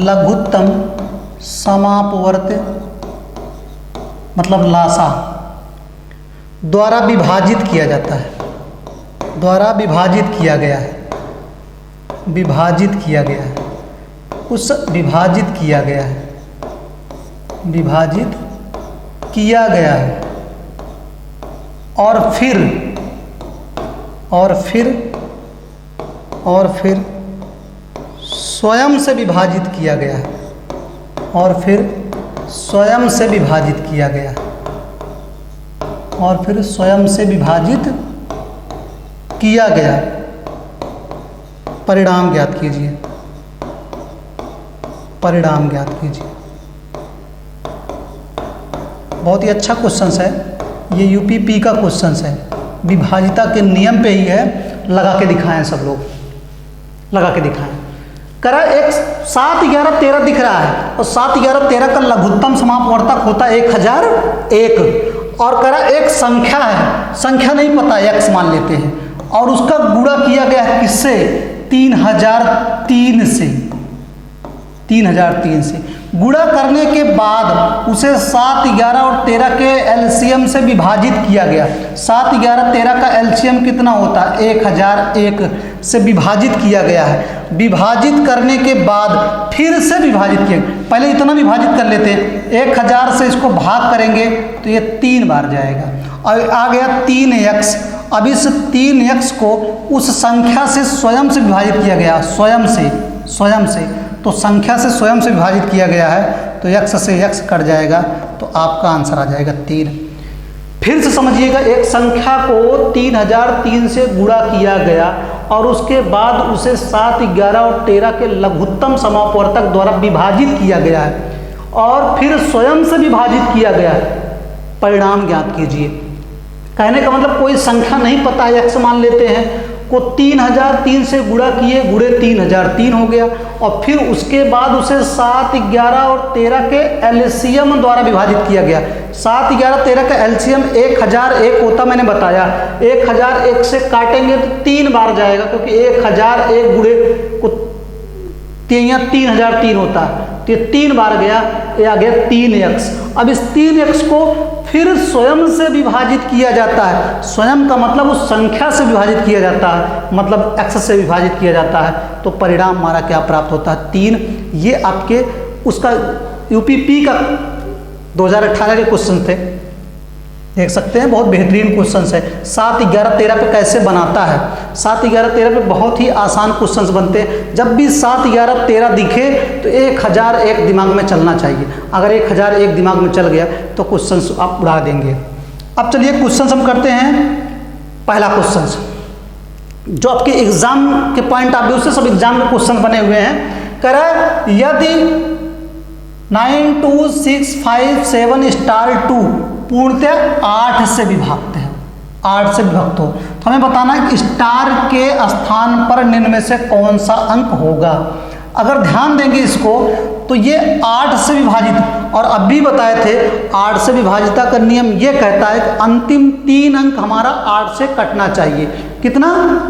लघुत्तम समापवर्त मतलब लासा द्वारा विभाजित किया जाता है, द्वारा विभाजित किया गया है, विभाजित किया गया है, उस विभाजित किया गया है, विभाजित किया गया है और फिर स्वयं से विभाजित किया गया है, और फिर स्वयं से विभाजित किया गया, और फिर स्वयं से विभाजित किया गया। परिणाम ज्ञात कीजिए, परिणाम ज्ञात कीजिए। बहुत ही अच्छा क्वेश्चन है ये, यूपीपी का क्वेश्चन है, विभाजिता के नियम पे ही है। लगा के दिखाएं सब लोग, लगा के दिखाएं। करा एक 7 11 13 दिख रहा है और 7 11 13 का लघुत्तम समापवर्तक होता है 1001, और करा एक संख्या है, संख्या नहीं पता x मान लेते हैं, और उसका गुणा किया गया है किससे 3003 से, 3003 से गुणा करने के बाद उसे 7 11 और 13 के एलसीएम से विभाजित किया गया। 7 11 13 का एलसीएम कितना होता है 1001 से विभाजित किया गया है। विभाजित करने के बाद फिर से विभाजित किया, पहले इतना विभाजित कर लेते हैं, 1000 से इसको भाग करेंगे तो ये 3 बार जाएगा और आ गया 3x। अब इस 3x को उस संख्या से स्वयं से विभाजित किया गया, स्वयं से तो संख्या से स्वयं से विभाजित किया गया है तो x से x कट जाएगा तो आपका आंसर आ जाएगा 3। फिर से समझिएगा, एक संख्या को 3003 से गुणा किया गया और उसके बाद उसे 7 11 और 13 के लघुत्तम समापवर्तक द्वारा विभाजित किया गया है और फिर स्वयं से विभाजित किया गया है। परिणाम ज्ञात कीजिए। कहने का मतलब कोई संख्या नहीं पता है, x मान लेते हैं, को 3003 से गुणा किए, गुणे 3003 हो गया और फिर उसके बाद उसे 7 11 और 13 के एलसीएम द्वारा विभाजित किया गया। 7 11 13 का एलसीएम 1001 होता, मैंने बताया 1001 से काटेंगे तो 3 बार जाएगा, क्योंकि 1001 गुणे को 3003 होता है तो ये 3 बार गया, ये आ गया 3x। अब इस 3x को फिर स्वयं से विभाजित किया जाता है, स्वयं का मतलब उस संख्या से विभाजित किया जाता है, मतलब x से विभाजित किया जाता है, तो परिणाम हमारा क्या प्राप्त होता है 3। ये आपके उसका यूपीपी का 2018 के क्वेश्चन थे, देख सकते हैं, बहुत बेहतरीन क्वेश्चन है। 7, 11, 13 पे कैसे बनाता है। 7, 11, 13 पे बहुत ही आसान क्वेश्चंस बनते हैं। जब भी 7, 11, 13 दिखे तो 1001 दिमाग में चलना चाहिए। अगर 1001 दिमाग में चल गया तो क्वेश्चंस आप उड़ा देंगे। अब चलिए क्वेश्चंस हम करते हैं। पहला क्वेश्चन जो आपके एग्जाम के पॉइंट ऑफ व्यू से सब एग्जाम के क्वेश्चन बने हुए हैं। कह रहा है यदि 9, 2, 6, 5, 7 स्टार 2 पूर्णतः 8 से विभक्त है, 8 से विभक्त हो, तो हमें बताना है कि स्टार के स्थान पर निम्न में से कौन सा अंक होगा। अगर ध्यान देंगे इसको तो ये 8 से विभाजित, और अभी बताए थे 8 से विभाजिता का नियम ये कहता है कि अंतिम 3 अंक हमारा 8 से कटना चाहिए। कितना?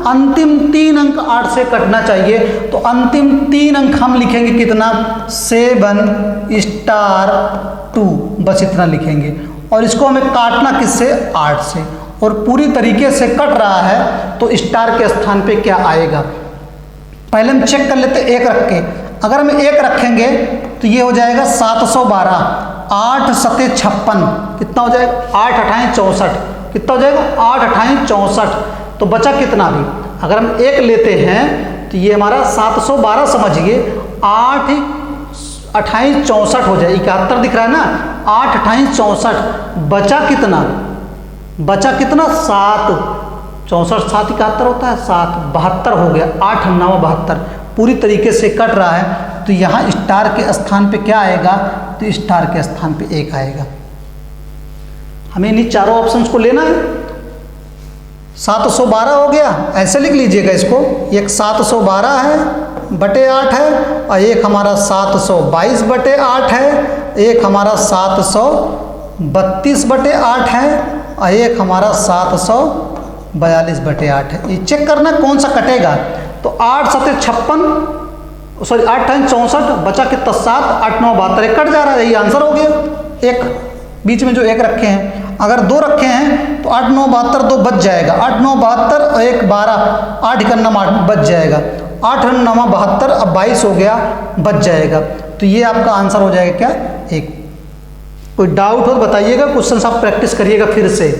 अंतिम 3 अंक 8 से कटना चाहिए। तो अंतिम 3 अंक हम लिखेंगे कितना? 7 स्टार 2, बस इतना लिखेंगे। और इसको हमें काटना किससे? 8 से। और पूरी तरीके से कट रहा है तो स्टार के स्थान पे क्या आएगा पहले हम चेक कर लेते हैं 1 रख के। अगर हम 1 रखेंगे तो ये हो जाएगा 712, 8 सते 56, कितना हो जाएगा? 8 अठाई 64, कितना हो जाएगा? 8 अठाई 64। तो बचा कितना भी? अगर हम 1 लेते हैं तो ये हमारा 712 समझिए, 8 अठाई 64 हो जाए, 71 दिख रहा है ना, 8 अठाई 64। बचा कितना? बचा कितना? 7, 64, 7, 71 होता है, 7, 72 हो गया, 8, 9, 72। पूरी तरीके से कट रहा है तो यहाँ स्टार के स्थान पे क्या आएगा? तो स्टार के स्थान पे 1 आएगा। हमें इन्हीं चारों ऑप्शंस को लेना है। 712 हो गया, ऐसे लिख लीजिएगा इसको, एक 712 है बटे 8 है, और एक हमारा 722 बटे 8 है, एक हमारा 732 बटे 8 है, और एक हमारा 742 बटे 8 है। ये चेक करना कौन सा कटेगा। तो 8 सते 56, सॉरी 8 अठाई 64, बचा कितना? 7, 8, 9, 72, कट जा रहा है, ये आंसर हो गया। एक बीच में जो 1 रखे हैं, अगर 2 रखे हैं तो 8, 9, 72, 2 बच जाएगा, 8, 9, 72 और 1, 12, 8 इकन्ना 8 बच जाएगा, 8, 9, 72, अब 22 हो गया, बच जाएगा। तो ये आपका आंसर हो जाएगा क्या? 1। कोई डाउट हो तो बताइएगा, क्वेश्चन आप प्रैक्टिस करिएगा फिर से।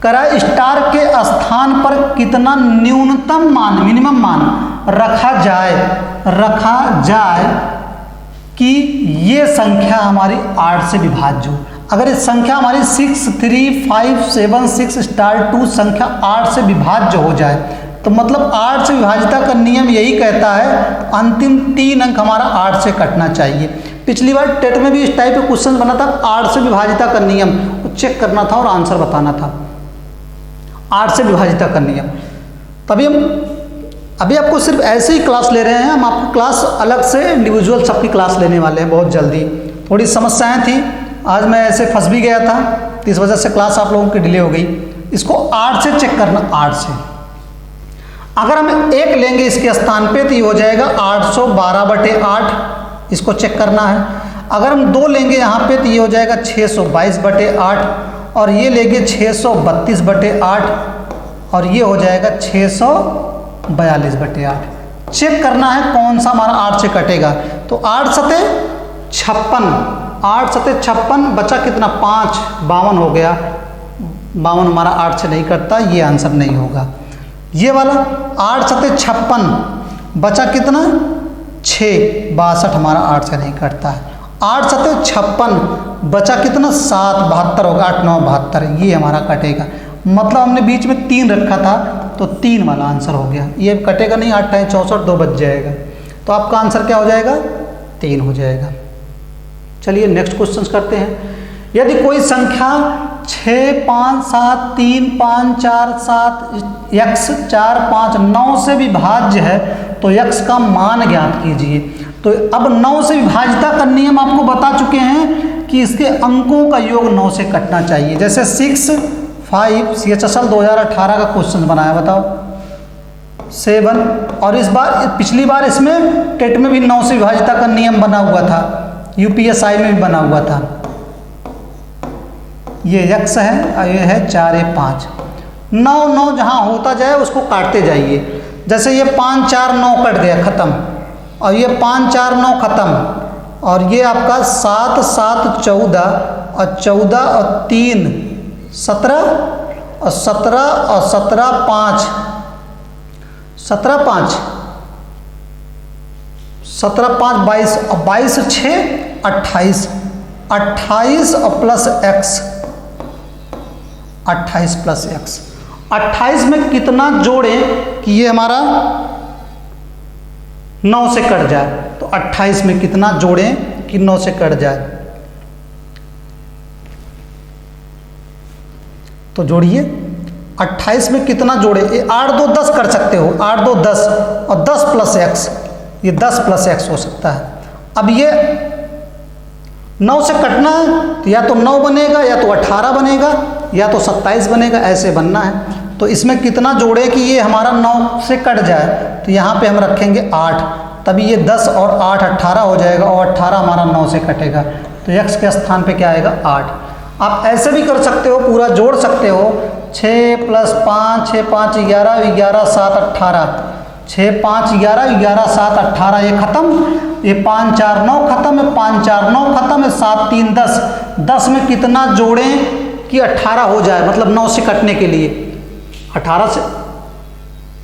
करा स्टार के स्थान पर कितना न्यूनतम मान, मिनिमम मान रखा जाए कि ये संख्या हमारी 8 से विभाज्य हो। अगर इस संख्या हमारी 6, 3, 5, 7, 6 स्टार 2 संख्या 8 से विभाज्य हो जाए तो मतलब 8 से विभाजिता का नियम यही कहता है अंतिम 3 अंक हमारा 8 से कटना चाहिए। पिछली बार टेट में भी इस टाइप का क्वेश्चन बना था, 8 से विभाजिता का नियम चेक करना था और आंसर बताना था। 8 से विभाजिता का नियम। तभी हम अभी आपको सिर्फ ऐसे ही क्लास ले रहे हैं, हम आपको क्लास अलग से इंडिविजुअल सबकी क्लास लेने वाले हैं बहुत जल्दी। थोड़ी समस्याएं थी, आज मैं ऐसे फंस भी गया था तो इस वजह से क्लास आप लोगों की डिले हो गई। इसको 8 से चेक करना, 8 से। अगर हम 1 लेंगे इसके स्थान पे तो ये हो जाएगा 812 बटे 8, इसको चेक करना है। अगर हम 2 लेंगे यहाँ पे तो ये हो जाएगा 622 बटे 8, और ये लेंगे 632 बटे 8, और ये हो जाएगा 642 बटे 8। चेक करना है कौन सा हमारा 8 से कटेगा। तो 8 सते 56, 8 सते 56, बचा कितना? 5, 52 हो गया। 52 हमारा 8 से नहीं कटता, ये आंसर नहीं होगा। ये वाला 8 सते 56, बचा कितना? 6, 62 हमारा 8 से नहीं कटता है। 8 सते 56, बचा कितना? 7, 72 होगा, 8, 9, 72, ये हमारा कटेगा। मतलब हमने बीच में 3 रखा था तो 3 वाला आंसर हो गया। ये कटेगा नहीं, 8 अठाई 64, 2 बच जाएगा। तो आपका आंसर क्या हो जाएगा? 3 हो जाएगा। चलिए नेक्स्ट क्वेश्चन करते हैं। यदि कोई संख्या 6, 5, 7, 3, 5, 4, 7 x 4, 5, 9 से विभाज्य है तो x का मान ज्ञात कीजिए। तो अब 9 से विभाजिता का नियम आपको बता चुके हैं कि इसके अंकों का योग 9 से कटना चाहिए। जैसे 6, 5 CHSL 2018 का क्वेश्चन बनाया, बताओ 7, और इस बार पिछली बार इसमें टेट में भी 9 से विभाजिता का नियम बना हुआ था, UPSI में भी बना हुआ था। ये x है और ये है 4, ये 5। 9, 9 जहाँ होता जाए उसको काटते जाइए। जैसे ये 5, 4, 9 कट गया, खत्म, और ये 5, 4, 9 खत्म, और ये आपका 7 7 14 और 14 और 3 17 और 17 और 17 5 17 5 17 5 22 और 22 6 28 28 और प्लस x 28 प्लस x 28 में कितना जोड़ें कि ये हमारा 9 से कट जाए। तो 28 में कितना जोड़ें कि 9 से कट जाए। तो जोड़िए 28 में कितना जोड़े, ये 8 2 10 कर सकते हो, 8 2 10 और 10 प्लस x, ये 10 प्लस x हो सकता है। अब ये 9 से कटना है तो या तो 9 बनेगा या तो 18 बनेगा या तो 27 बनेगा, ऐसे बनना है। तो इसमें कितना जोड़े कि ये हमारा 9 से कट जाए। तो यहाँ पे हम रखेंगे 8, तभी ये 10 और 8 18 हो जाएगा और 18 हमारा 9 से कटेगा। तो x के स्थान पे क्या आएगा 8। आप ऐसे भी कर सकते हो, पूरा जोड़ सकते हो। 6 + 5 6 5 11 11 7 18 6 5 11 11 7 18 ये खत्म, ये 5 4 9 खत्म है, 5 4 9 खत्म है, 7 3 10 10 में कितना जोड़ें कि 18 हो जाए, मतलब 9 से कटने के लिए 18 से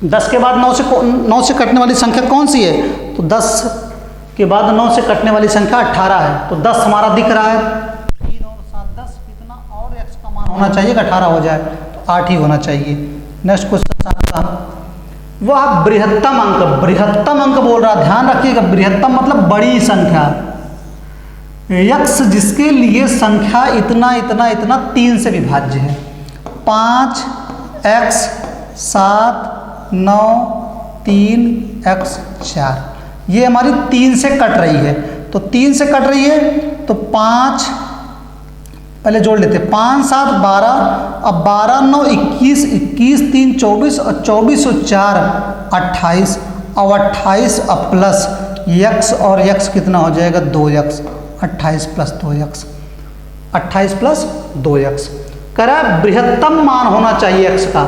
10 के बाद 9 से कटने वाली संख्या कौन सी है, तो 10 के बाद 9 से कटने वाली संख्या 18 है। तो 10 हमारा दिख रहा है, 3 और 7 10, कितना और x का मान होना चाहिए कि 18 हो जाए, तो 8 ही होना चाहिए। नेक्स्ट क्वेश्चन आपका, वह बृहत्तम अंक बोल रहा, ध्यान रखिएगा, बृहत्तम मतलब बड़ी संख्या, x जिसके लिए संख्या इतना इतना इतना 3 से विभाज्य है। 5 x 7 9 3 x 4, ये हमारी 3 से कट रही है। तो 3 से कट रही है तो 5 पहले जोड़ लेते, 5 7 12, अब 12 9 21 21 3 24 और 24 और 4 28 और 28 अब प्लस x और x कितना हो जाएगा 2x, 28 plus 2x, 28 plus 2x। कह रहा है बृहत्तम मान होना चाहिए x का,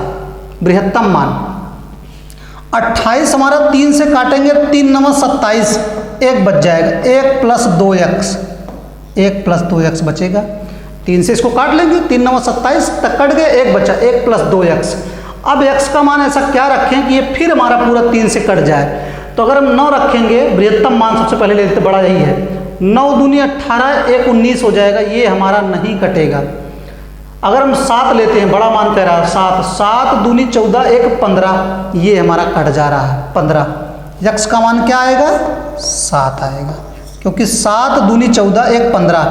बृहत्तम मान। 28 हमारा 3 से काटेंगे, 3 9 27, 1 बच जाएगा, 1 प्लस 2x, 1 प्लस 2x बचेगा। 3 से इसको काट लेंगे, 3 9 27 तक कट गए, 1 बचा, 1 प्लस 2x। अब x का मान ऐसा क्या रखें कि ये फिर हमारा पूरा 3 से कट जाए। तो अगर हम 9 रखेंगे, बृहत्तम मान सबसे पहले ले लेते, बड़ा यही है, 9 दूनी 18, 1 19 हो जाएगा, ये हमारा नहीं कटेगा। अगर हम 7 लेते हैं, बड़ा मान कह रहा है 7, 7 दूनी 14 1 15, ये हमारा कट जा रहा है 15, x का मान क्या आएगा 7 आएगा, क्योंकि 7 दूनी 14 1 15।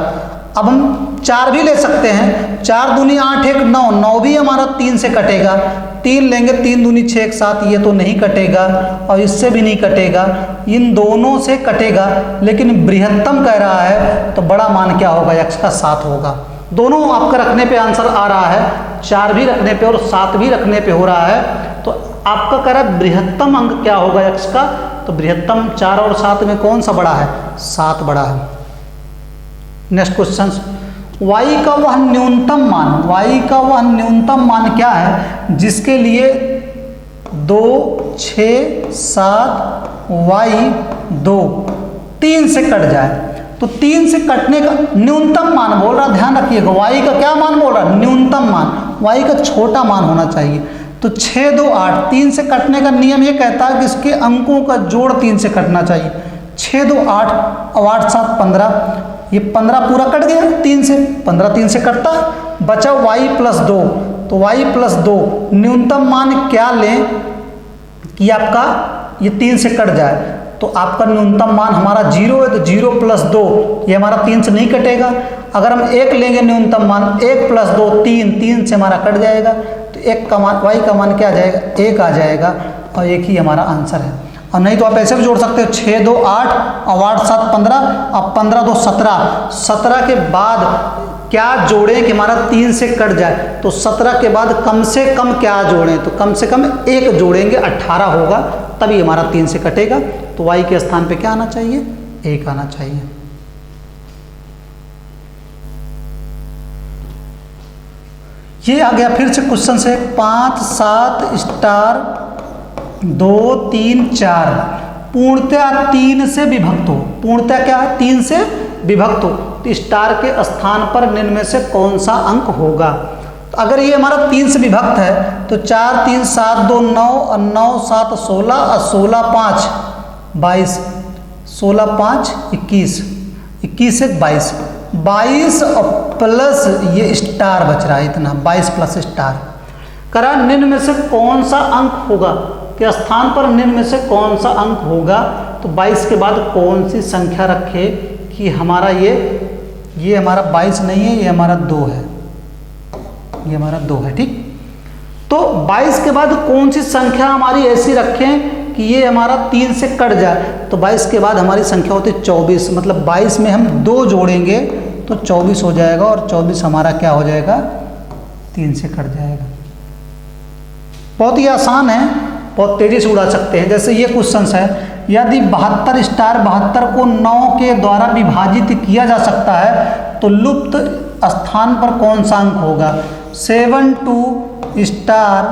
अब हम 4 भी ले सकते हैं, 4 दूनी 8 1 9, 9 भी हमारा 3 से कटेगा। 3 लेंगे, 3 दूनी 6 1 7, ये तो नहीं कटेगा और इससे भी नहीं कटेगा, इन दोनों से कटेगा। लेकिन बृहत्तम कह रहा है तो बड़ा मान क्या होगा, x का 7 होगा। दोनों आपका रखने पे आंसर आ रहा है, 4 भी रखने पे और 7 भी रखने पे हो रहा है। तो आपका कह रहा है बृहत्तम अंक क्या होगा x का, तो बृहत्तम 4 और 7 में कौन सा बड़ा है, 7 बड़ा है। नेक्स्ट क्वेश्चन, y का वह न्यूनतम मान, y का वह न्यूनतम मान क्या है जिसके लिए 2 6 7 y 2 3 से कट जाए। तो 3 से कटने का न्यूनतम मान बोल रहा, ध्यान रखिएगा, y का क्या मान बोल रहा, न्यूनतम मान, y का छोटा मान होना चाहिए। तो 6 2 8, 3 से कटने का नियम ये कहता है कि इसके अंकों का जोड़ 3 से कटना चाहिए। 6 2 8 और 8 7 15, ये 15 पूरा कट गया 3 से, 15 3 से कटता, बचा y + 2। तो y + 2 न्यूनतम मान क्या लें कि आपका ये 3 से कट जाए। तो आपका न्यूनतम मान हमारा 0 है, तो 0 + 2 ये हमारा 3 से नहीं कटेगा। अगर हम 1 लेंगे न्यूनतम मान, 1 + 2 3, 3 से हमारा कट जाएगा। तो 1 का मान, y का मान क्या आ जाएगा 1 आ जाएगा, और 1 ही हमारा आंसर है। और नहीं तो आप ऐसे भी जोड़ सकते हो, 6 2 8 और 8 7 15 और 15 2 17, 17 के बाद क्या जोड़ें कि हमारा 3 से कट जाए। तो 17 के बाद कम से कम क्या जोड़ें, तो कम से कम 1 जोड़ेंगे, 18 होगा, तभी हमारा 3 से कटेगा। तो y के स्थान पे क्या आना चाहिए, 1 आना चाहिए। ये आ गया फिर से क्वेश्चन से 5 7 स्टार 2 3 4, पूर्णतया 3 से विभक्त हो, पूर्णतया क्या है 3 से विभक्त हो, तो स्टार के स्थान पर निम्न में से कौन सा अंक होगा। तो अगर ये हमारा 3 से विभक्त है तो 4 3 7 2 9 और 9 7 16 और 16 5 22, 16 5 21, 21 1 22, 22 और प्लस ये स्टार बच रहा है इतना, 22 प्लस स्टार करा। निम्न में से कौन सा अंक होगा, के स्थान पर निम्न में से कौन सा अंक होगा। तो 22 के बाद कौन सी संख्या रखे कि हमारा ये हमारा 22 नहीं है, ये हमारा 2 है, ये हमारा 2 है, ठीक। तो 22 के बाद कौन सी संख्या हमारी ऐसी रखें कि ये हमारा 3 से कट जाए। तो 22 के बाद हमारी संख्या होती है 24, मतलब 22 में हम 2 जोड़ेंगे तो 24 हो जाएगा, और 24 हमारा क्या हो जाएगा 3 से कट जाएगा। बहुत ही आसान है, बहुत तेजी से उड़ा सकते हैं। जैसे ये क्वेश्चन है, यदि 72 स्टार 72 को 9 के द्वारा विभाजित किया जा सकता है तो लुप्त स्थान पर कौन सा अंक होगा। 72 स्टार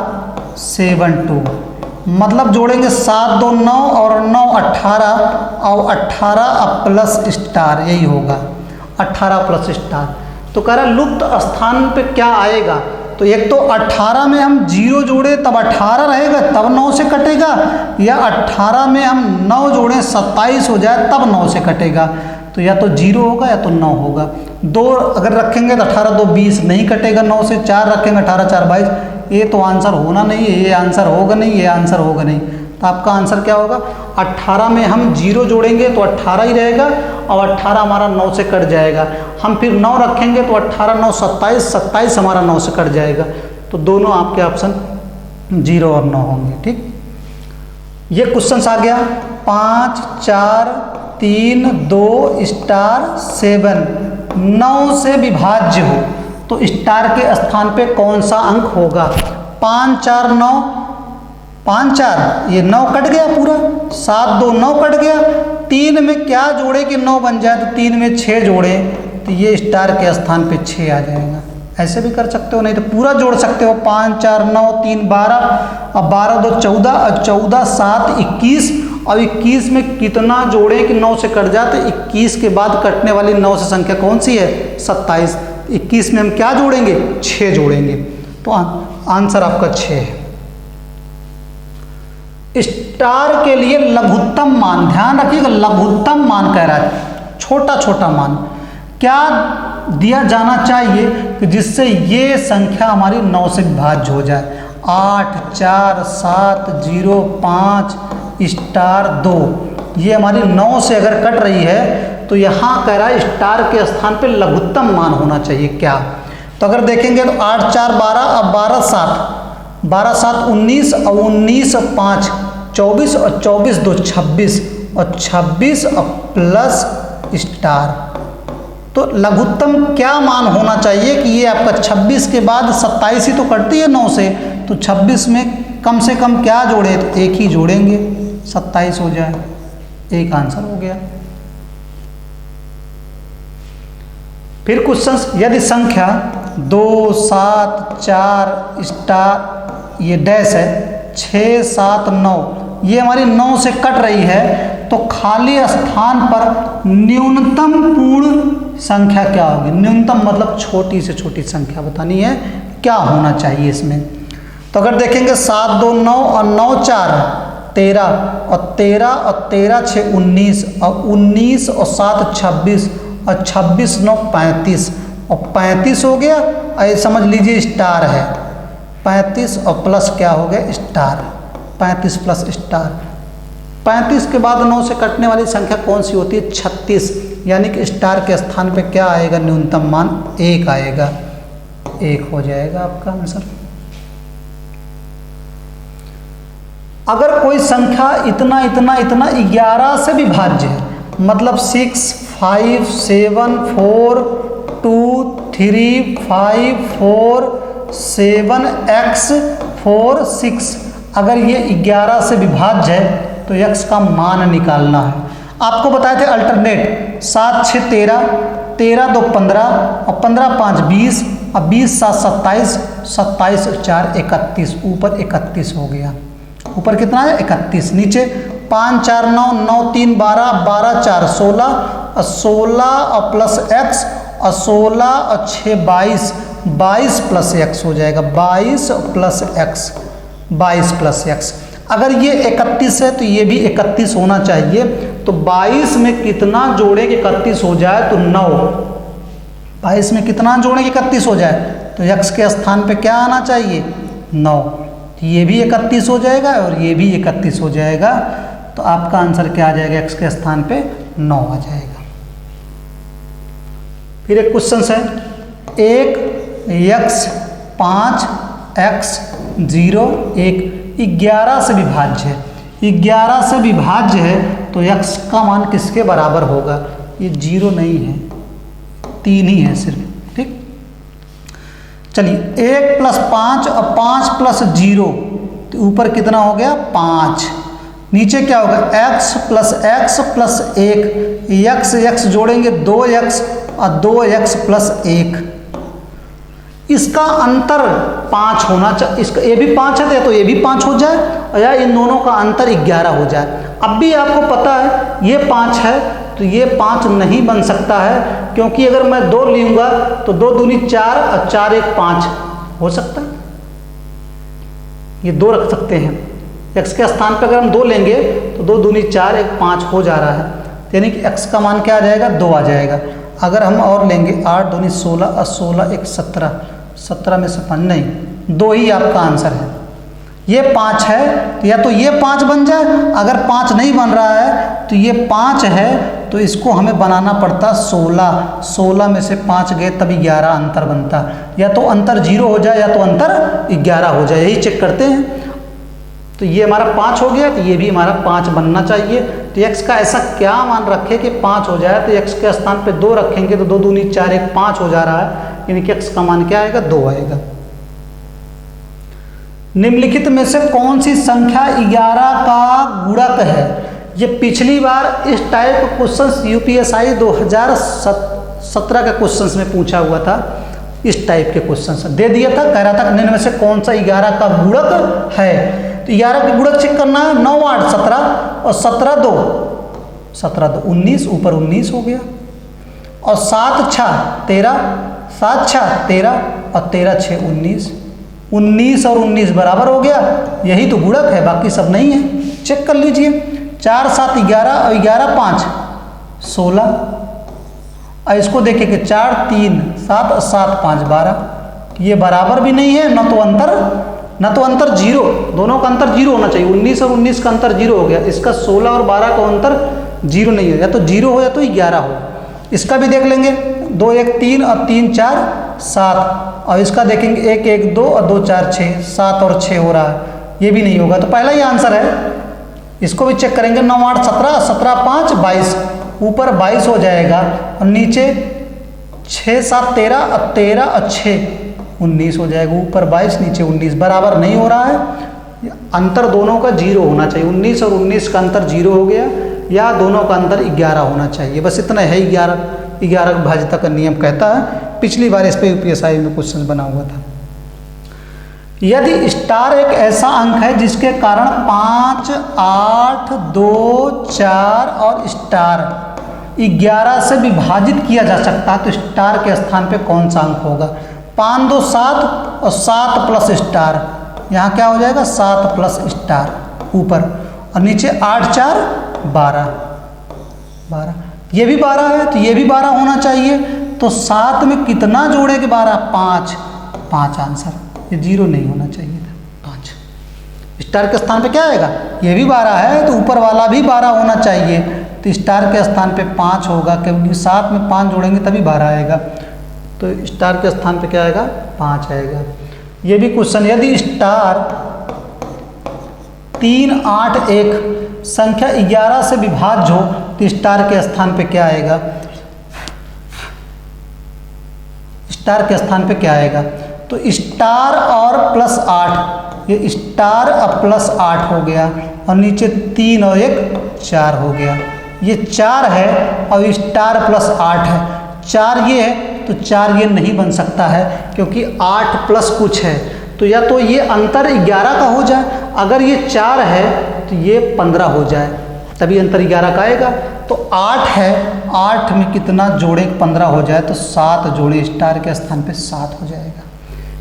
72, मतलब जोड़ेंगे 7 2 9 और 9 18 और 18 प्लस स्टार, यही होगा 18 प्लस स्टार। तो कह रहा लुप्त स्थान पे क्या आएगा। तो एक तो 18 में हम 0 जोड़े तब 18 रहेगा, तब 9 से कटेगा, या 18 में हम 9 जोड़ें 27 हो जाए तब 9 से कटेगा। तो या तो 0 होगा या तो 9 होगा। 2 अगर रखेंगे तो 18 2 20 नहीं कटेगा 9 से, 4 रखेंगे 18 4 22, ये तो आंसर होना नहीं है, ये आंसर होगा नहीं, ये आंसर होगा नहीं। तो आपका आंसर क्या होगा, 18 में हम 0 जोड़ेंगे तो 18 ही रहेगा, और 18 हमारा 9 से कट जाएगा। हम फिर 9 रखेंगे तो 18 9 27, 27 हमारा 9 से कट जाएगा। तो दोनों आपके ऑप्शन 0 और 9 होंगे, ठीक। ये क्वेश्चन आ गया 5 4 3 2 स्टार 7 9 से विभाज्य हो तो स्टार के स्थान पे कौन सा अंक होगा। 5 4 9, 5 4 ये 9 कट गया पूरा, 7 2 9 कट गया, 3 में क्या जोड़े कि 9 बन जाए, तो 3 में 6 जोड़े तो ये स्टार के स्थान पे 6 आ जाएगा। ऐसे भी कर सकते हो, नहीं तो पूरा जोड़ सकते हो। 5 4 9 3 12 और 12 2 14 और 14 7 21, और 21 में कितना जोड़े कि 9 से कट जाए। तो 21 के बाद कटने वाली 9 से संख्या कौन सी है 27। 21 में हम क्या जोड़ेंगे 6 जोड़ेंगे, तो आंसर आपका 6 है। स्टार के लिए लघुत्तम मान, ध्यान रखिएगा लघुत्तम मान कह रहा है, छोटा छोटा मान क्या दिया जाना चाहिए कि जिससे ये संख्या हमारी 9 से विभाज्य हो जाए। 8 4 7 0 5 स्टार 2, ये हमारी 9 से अगर कट रही है तो यहाँ कह रहा है स्टार के स्थान पे लघुत्तम मान होना चाहिए क्या। तो अगर देखेंगे तो 8 4 12 और 12 7, 12 7 19 और 19 और 5 24 और 24 2 26 और 26 और प्लस स्टार। तो लघुत्तम क्या मान होना चाहिए कि ये आपका 26 के बाद 27 ही तो कटती है 9 से, तो 26 में कम से कम क्या जोड़े, तो एक ही जोड़ेंगे 27 हो जाए, एक आंसर हो गया। फिर क्वेश्चन, यदि संख्या 2 7 4 स्टार ये डैश है 6 7 9 ये हमारी 9 से कट रही है तो खाली स्थान पर न्यूनतम पूर्ण संख्या क्या होगी। न्यूनतम मतलब छोटी से छोटी संख्या बतानी है, क्या होना चाहिए इसमें। तो अगर देखेंगे 7 2 9 और 9 4 13 और 13 और 13 6 19 और 19 और 7 26 और 26 9 35 और 35 हो गया, ऐसे समझ लीजिए स्टार है 35 और प्लस क्या हो गया स्टार, 35 प्लस स्टार। 35 के बाद 9 से कटने वाली संख्या कौन सी होती है 36, यानी कि स्टार के स्थान पे क्या आएगा न्यूनतम मान 1 आएगा, 1 हो जाएगा आपका आंसर। अगर कोई संख्या इतना इतना इतना 11 से विभाज्य है, मतलब 6 5 7 4 2 3 5 4 7 x 4 6, अगर ये 11 से विभाज्य है तो x का मान निकालना है। आपको बताए थे अल्टरनेट 7 6 13 13 2 15 और 15 5 20 और 20 7 27 27 4 31, ऊपर 31 हो गया, ऊपर कितना है 31, नीचे 5 4 9, 9 3 12, 12 4 16, और 16 और प्लस एक्स, और 16 और 6 22, 22 प्लस एक्स हो जाएगा, 22 प्लस एक्स, 22 प्लस एक्स। अगर ये 31 है तो ये भी 31 होना चाहिए। तो 22 में कितना जोड़े कि 31 हो जाए, तो 9। 22 में कितना जोड़े कि 31 हो जाए, तो x के स्थान पे क्या आना चाहिए, 9। तो ये भी 31 हो जाएगा और ये भी 31 हो जाएगा। तो आपका आंसर क्या आ जाएगा, x के स्थान पे 9 आ जाएगा। फिर एक क्वेश्चन है, 1x 5 x 0 1 11 से विभाज्य है। 11 से विभाज्य है तो x का मान किसके बराबर होगा, ये 0 नहीं है, 3 ही है सिर्फ। ठीक, चलिए 1 प्लस 5 और 5 प्लस 0, तो ऊपर कितना हो गया 5, नीचे क्या होगा x प्लस 1, x जोड़ेंगे 2x और 2x प्लस 1, इसका अंतर 5 होना चाहिए। इसका ये भी 5 है तो ये भी 5 हो जाए, और या इन दोनों का अंतर 11 हो जाए। अब भी आपको पता है ये 5 है तो ये 5 नहीं बन सकता है, क्योंकि अगर मैं 2 लूँगा तो 2 दूनी 4 और 4 1 5 हो सकता है, ये 2 रख सकते हैं। x के स्थान पर अगर हम 2 लेंगे तो 2 दूनी 4 1 5 हो जा रहा है, यानी कि x का मान क्या आ जाएगा, 2 आ जाएगा। अगर हम और लेंगे 8 दूनी 16 और 16 1 17, 17 में से 5 नहीं, 2 ही आपका आंसर है। ये 5 है तो या तो ये 5 बन जाए, अगर 5 नहीं बन रहा है तो ये 5 है, तो इसको हमें बनाना पड़ता 16, 16 में से 5 गए तब 11 अंतर बनता, या तो अंतर 0 हो जाए या तो अंतर 11 हो जाए, यही चेक करते हैं। तो ये हमारा 5 हो गया, तो ये भी हमारा 5 बनना चाहिए। तो x का ऐसा क्या मान रखे कि 5 हो जाए, तो x के स्थान पे 2 रखेंगे तो 2 दूनी 4 1 5 हो जा रहा है, यानी कि x का मान क्या आएगा, 2 आएगा। निम्नलिखित में से कौन सी संख्या 11 का गुणक है। ये पिछली बार इस टाइप का क्वेश्चन यूपीएसआई 2017 के क्वेश्चन में पूछा हुआ था, इस टाइप के क्वेश्चन दे दिया था, कह रहा था निम्न में से कौन सा 11 का गुणक है। तो 11 का गुणक चेक करना है, 9 8 17 और 17 2 19, ऊपर 19 हो गया, और 7 6 13, 7 6 13 और 13 6 19, 19 और 19 बराबर हो गया, यही तो गुणक है, बाकी सब नहीं है। चेक कर लीजिए, 4 7 11 और 11 5 16, और इसको देखिए कि 4 3 7 और 7 5 12, ये बराबर भी नहीं है, न तो अंतर 0, दोनों का अंतर 0 होना चाहिए। 19 और 19 का अंतर 0 हो गया, इसका 16 और 12 का अंतर 0 नहीं है, या तो 0 हो या तो 11 हो। इसका भी देख लेंगे, 2 1 3 और 3 4 7, और इसका देखेंगे 1 1 2 और 2 4 6, 7 और 6 हो रहा है, ये भी नहीं होगा, तो पहला ही आंसर है। इसको भी चेक करेंगे, 9 8 17 17 5 22, ऊपर 22 हो जाएगा, और नीचे 6 7 13 और 13 और 6 19 हो जाएगा, ऊपर 22 नीचे 19, बराबर नहीं हो रहा है। अंतर दोनों का 0 होना चाहिए, 19 और 19 का अंतर 0 हो गया, या दोनों का अंतर 11 होना चाहिए, बस इतना है। 11 भाज्यता का नियम कहता है, पिछली बार इस पर यूपीएसआई में क्वेश्चन बना हुआ था। यदि स्टार एक ऐसा अंक है जिसके कारण 5 8 2 4 और स्टार 11 से विभाजित किया जा सकता है, तो स्टार के स्थान पे कौन सा अंक होगा। 5 2 7 और 7 प्लस स्टार, यहाँ क्या हो जाएगा 7 प्लस स्टार ऊपर, और नीचे 8 4 12, ये भी 12 है तो ये भी 12 होना चाहिए। तो 7 में कितना जोड़ेंगे 12, 5 आंसर, ये 0 नहीं होना चाहिए था, 5। स्टार के स्थान पे क्या आएगा, ये भी 12 है तो ऊपर वाला भी 12 होना चाहिए, तो स्टार के स्थान पे 5 होगा, क्योंकि 7 में 5 जोड़ेंगे तभी 12 आएगा, तो स्टार के स्थान पे क्या आएगा 5 आएगा। ये भी क्वेश्चन, यदि स्टार 3 8 1 संख्या 11 से विभाज्य हो तो स्टार के स्थान पे क्या आएगा, स्टार के स्थान पे क्या आएगा, तो स्टार और प्लस 8, ये स्टार और प्लस 8 हो गया, और नीचे 3 और 1 4 हो गया, ये 4 है और स्टार प्लस 8 है, 4 ये है तो 4 ये नहीं बन सकता है, क्योंकि 8 प्लस कुछ है, तो या तो ये अंतर 11 का हो जाए, अगर ये 4 है तो ये 15 हो जाए, तभी अंतर 11 का आएगा। तो 8 है, 8 में कितना जोड़े 15 हो जाए, तो 7 जोड़े स्टार के स्थान पे 7 हो जाएगा।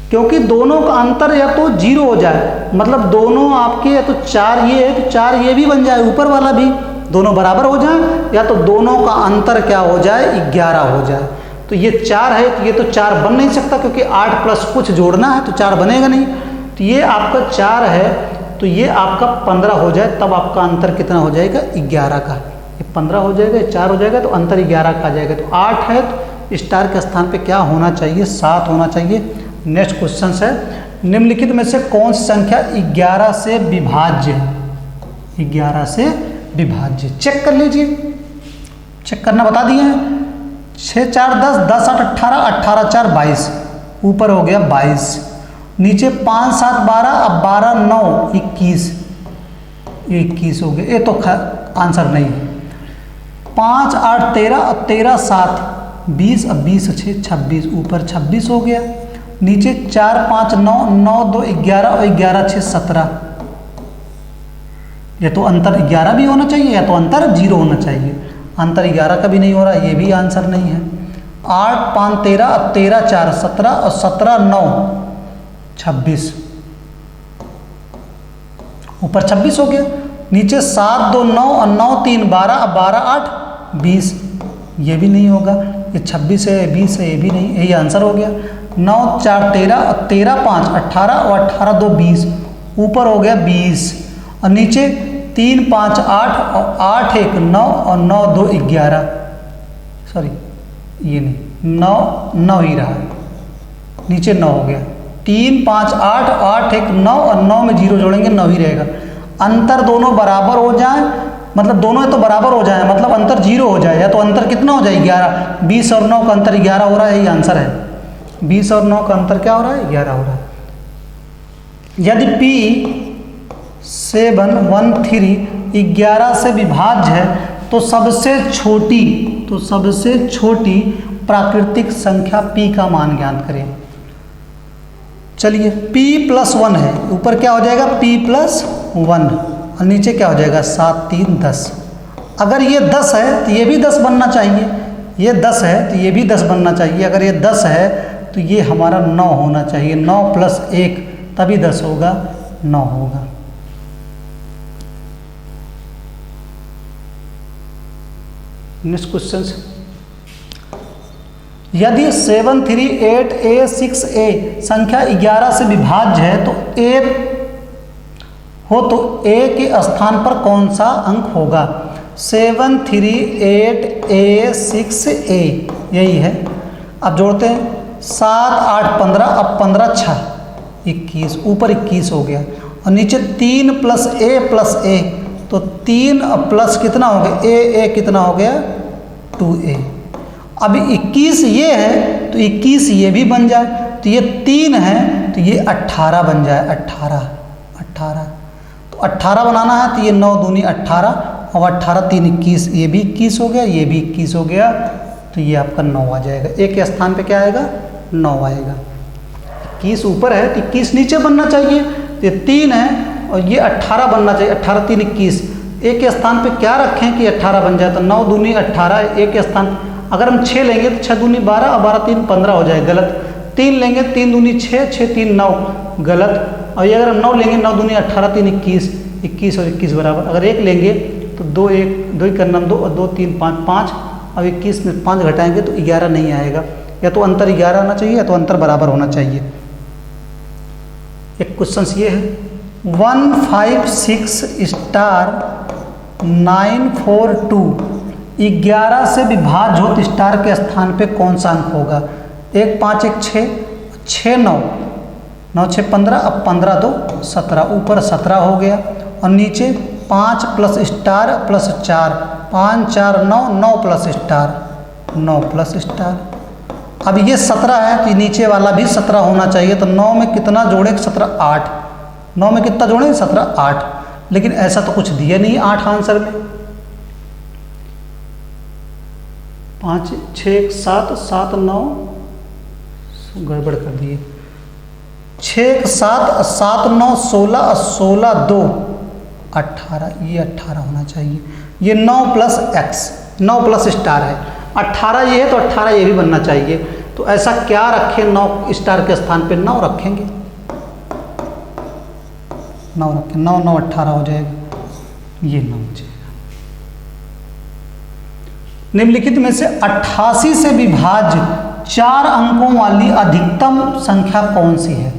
क्योंकि दोनों का अंतर या तो 0 हो जाए, मतलब दोनों आपके या तो 4 ये है तो 4 ये भी बन जाए, ऊपर वाला भी दोनों बराबर हो जाए, या तो दोनों का अंतर क्या हो जाए 11 हो जाए। तो ये 4 है तो ये तो 4 बन नहीं सकता, क्योंकि 8 प्लस कुछ जोड़ना है तो 4 बनेगा नहीं। तो ये आपका 4 है तो ये आपका 15 हो जाए, तब आपका अंतर कितना हो जाएगा 11 का। ये 15 हो जाएगा, ये 4 हो जाएगा, तो अंतर 11 का आ जाएगा। तो 8 है तो स्टार के स्थान पे क्या होना चाहिए 7 होना चाहिए। नेक्स्ट क्वेश्चन है, निम्नलिखित में से कौन सी संख्या 11 से विभाज्य है? 11 से विभाज्य चेक कर लीजिए, चेक करना बता दिए हैं। 6 4 10, 10 8 18, 18 4 22, ऊपर हो गया 22, नीचे 5 7 12, अब 12 9 21, 21 हो गया। ये तो आंसर नहीं है। 5 8 13, अब 13 7 20, अब 20 6 26, ऊपर 26 हो गया, नीचे 4 5 9, 9 2 11, और 11 6 17। या तो अंतर 11 भी होना चाहिए या तो अंतर 0 होना चाहिए। अंतर 11 का भी नहीं हो रहा, ये भी आंसर नहीं है। 8 5 13, अब 13 4 17, और 17 9 26, ऊपर 26 हो गया, नीचे 7 2 9, और 9 3 12, अब 12 8 20, ये भी नहीं होगा। ये 26 है, 20 है, ये भी नहीं, यही आंसर हो गया। 9 4 13, और 13 5 18, और 18 2 20, ऊपर हो गया 20, और नीचे 3 5 8, और 8 1 9, और 9 2 11, सॉरी ये नहीं, 9 9 ही रहा, नीचे 9 हो गया। 3 5 8, 8 1 9, और 9 में 0 जोड़ेंगे 9 ही रहेगा। अंतर दोनों बराबर हो जाए, मतलब दोनों तो बराबर हो जाए, मतलब अंतर 0 हो जाए, या तो अंतर कितना हो जाए 11। 20 और 9 का अंतर 11 हो रहा है, यही आंसर है। 20 और 9 का अंतर क्या हो रहा है 11 हो रहा है। यदि P7 1 3 11 से विभाज्य है तो सबसे छोटी प्राकृतिक संख्या P का मान ज्ञात करें। चलिए P + 1 है, ऊपर क्या हो जाएगा P + 1, और नीचे क्या हो जाएगा 7 3 10। अगर ये 10 है तो ये भी 10 बनना चाहिए, ये 10 है तो ये भी 10 बनना चाहिए। अगर ये 10 है तो ये हमारा 9 होना चाहिए, 9 + 1 तभी 10 होगा, 9 होगा। नेक्स्ट क्वेश्चन, यदि 7 3 8 A 6 A संख्या 11 से विभाज्य है तो A के स्थान पर कौन सा अंक होगा? 7 3 8 A 6 A यही है। अब जोड़ते हैं, 7 8 15, अब 15 6 21, ऊपर 21 हो गया, और नीचे 3 + A + A, तो 3 प्लस कितना हो गया A कितना हो गया 2A। अब 21 ये है तो 21 ये भी बन जाए, तो ये 3 है तो ये 18 बन जाए, 18 तो 18 बनाना है तो ये 9 दूनी 18, और 18 3 21, ये भी 21 हो गया, ये भी 21 हो गया, तो ये आपका 9 आ जाएगा। A के स्थान पे क्या आएगा 9 आएगा। 21 ऊपर है तो 21 नीचे बनना चाहिए, तो ये 3 है और ये 18 बनना चाहिए, 18 3 21। A के स्थान पे क्या रखें कि 18 बन जाए, तो 9 दूनी 18, A के स्थान अगर हम 6 लेंगे तो 6 दूनी 12, और 12 3 15 हो जाए, गलत। 3 लेंगे 3 दूनी 6, 6 3 9, गलत। और ये अगर हम 9 लेंगे 9 दूनी 18 3 21, 21 और 21 बराबर। अगर 1 लेंगे तो 2 1 2 करना 2 और 2 3 5 5, अब 21 में 5 घटाएंगे तो 11 नहीं आएगा। या तो अंतर 11 आना चाहिए या तो अंतर बराबर होना चाहिए। एक क्वेश्चन ये है, 156 स्टार 942 11 से विभाज्य हो तो स्टार के स्थान पे कौन सा अंक होगा? 1 5 1 6 6 9 9 6 15, अब 15 2 17, ऊपर 17 हो गया, और नीचे 5 plus star plus 4, 5 4 9 9 plus star 9 plus star. अब ये 17 है तो नीचे वाला भी 17 होना चाहिए, तो 9 में कितना जोड़े 17 8, 9 में कितना जोड़े 17 8, लेकिन ऐसा तो कुछ दिया नहीं 8 आंसर में। 5 6 7 7 9 गड़बड़ कर दिए, 6 7 7 9 16 16 2 18, ये 18 होना चाहिए। ये 9 प्लस एक्स, 9 प्लस स्टार है, 18 ये है तो 18 ये भी बनना चाहिए। तो ऐसा क्या रखें 9 स्टार के स्थान पे? 9 रखेंगे, 9 रखें, 9 9 18 हो जाएगा, ये 9 हो जाएगा। निम्नलिखित में से 88 से विभाज्य 4 अंकों वाली अधिकतम संख्या कौन सी है?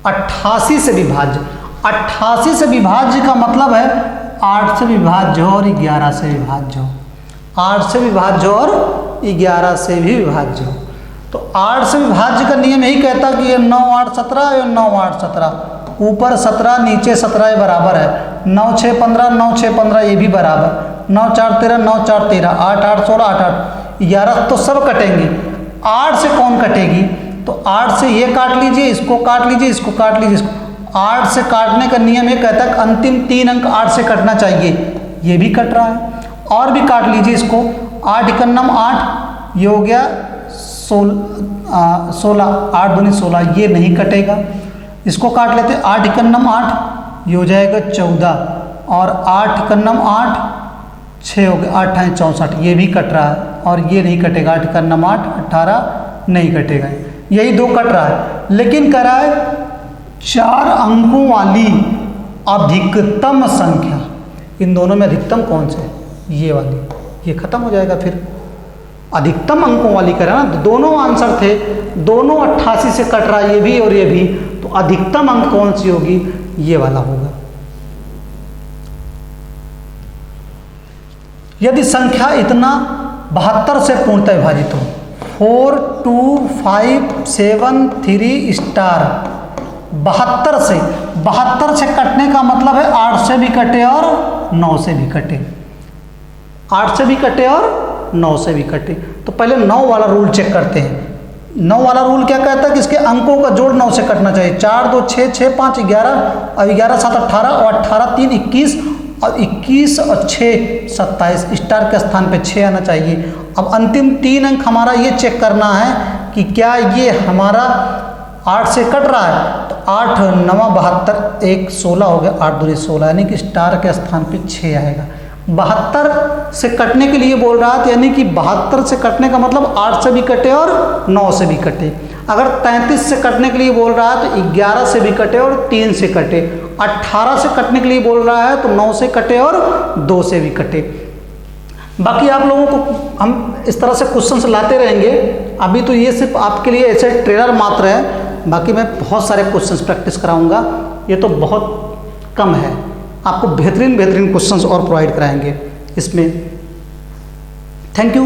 88 से विभाज्य, 88 से विभाज्य का मतलब है 8 से विभाज्य हो और 11 से विभाज्य हो, 8 से विभाज्य और 11 से भी विभाज्य हो। तो 8 से विभाज्य का नियम यही कहता कि ये 9 8 17, ये 9 8 17, ऊपर 17 नीचे 17 ये बराबर है, 9 6 15, 9 6 15 ये भी बराबर, 9 4 13, 9 4 13, 8 8 16, 8 8 11, तो सब कटेंगे। 8 से कौन कटेगी? तो 8 से ये काट लीजिए, इसको काट लीजिए, इसको काट लीजिए, इसको। 8 से काटने का नियम ये कहता है कि अंतिम 3 अंक 8 से कटना चाहिए, ये भी कट रहा है। और भी काट लीजिए इसको, 8 इकन्नम 8, ये हो गया 16, 8 दूनी 16, ये नहीं कटेगा। इसको काट लेते, 8 इकन्नम 8, ये हो जाएगा 14, और 8 इकन्नम 8, 6 हो गया, 8 है 64, ये भी कट रहा है, और ये नहीं कटेगा, 8 इकन्नम 8, 18 नहीं कटेगा। यही 2 कट रहा है, लेकिन कह रहा है 4 अंकों वाली अधिकतम संख्या, इन दोनों में अधिकतम कौन से? ये वाली, ये खत्म हो जाएगा। फिर अधिकतम अंकों वाली कह रहा है ना, दोनों आंसर थे, दोनों 88 से कट रहा है, ये भी और ये भी, तो अधिकतम अंक कौन सी होगी? ये वाला होगा। यदि संख्या इतना 72 से पूर्णतः विभाजित हो, 4 2 5 7 3 स्टार, 72 से कटने का मतलब है 8 से भी कटे और 9 से भी कटे, 8 से भी कटे और 9 से भी कटे। तो पहले 9 वाला रूल चेक करते हैं। 9 वाला रूल क्या कहता है कि इसके अंकों का जोड़ 9 से कटना चाहिए। 4 2 6, 6 5 11, और 11 7 18, और 18 3 21, और 21 और 6 27, स्टार के स्थान पे 6 आना चाहिए। अब अंतिम 3 अंक हमारा ये चेक करना है कि क्या ये हमारा 8 से कट रहा है। तो 8 9 72, 1 16 हो गया, 8 दूनी 16, यानी कि स्टार के स्थान पे 6 आएगा। 72 से कटने के लिए बोल रहा था, यानी कि 72 से कटने का मतलब 8 से भी कटे और 9 से भी कटे। अगर 33 से कटने के लिए बोल रहा है तो 11 से भी कटे और 3 से कटे। 18 से कटने के लिए बोल रहा है तो 9 से कटे और 2 से भी कटे। बाकी आप लोगों को हम इस तरह से क्वेश्चंस लाते रहेंगे। अभी तो ये सिर्फ आपके लिए ऐसे ट्रेलर मात्र है, बाकी मैं बहुत सारे क्वेश्चंस प्रैक्टिस कराऊंगा। ये तो बहुत कम है, आपको बेहतरीन क्वेश्चंस और प्रोवाइड कराएंगे इसमें। Thank you.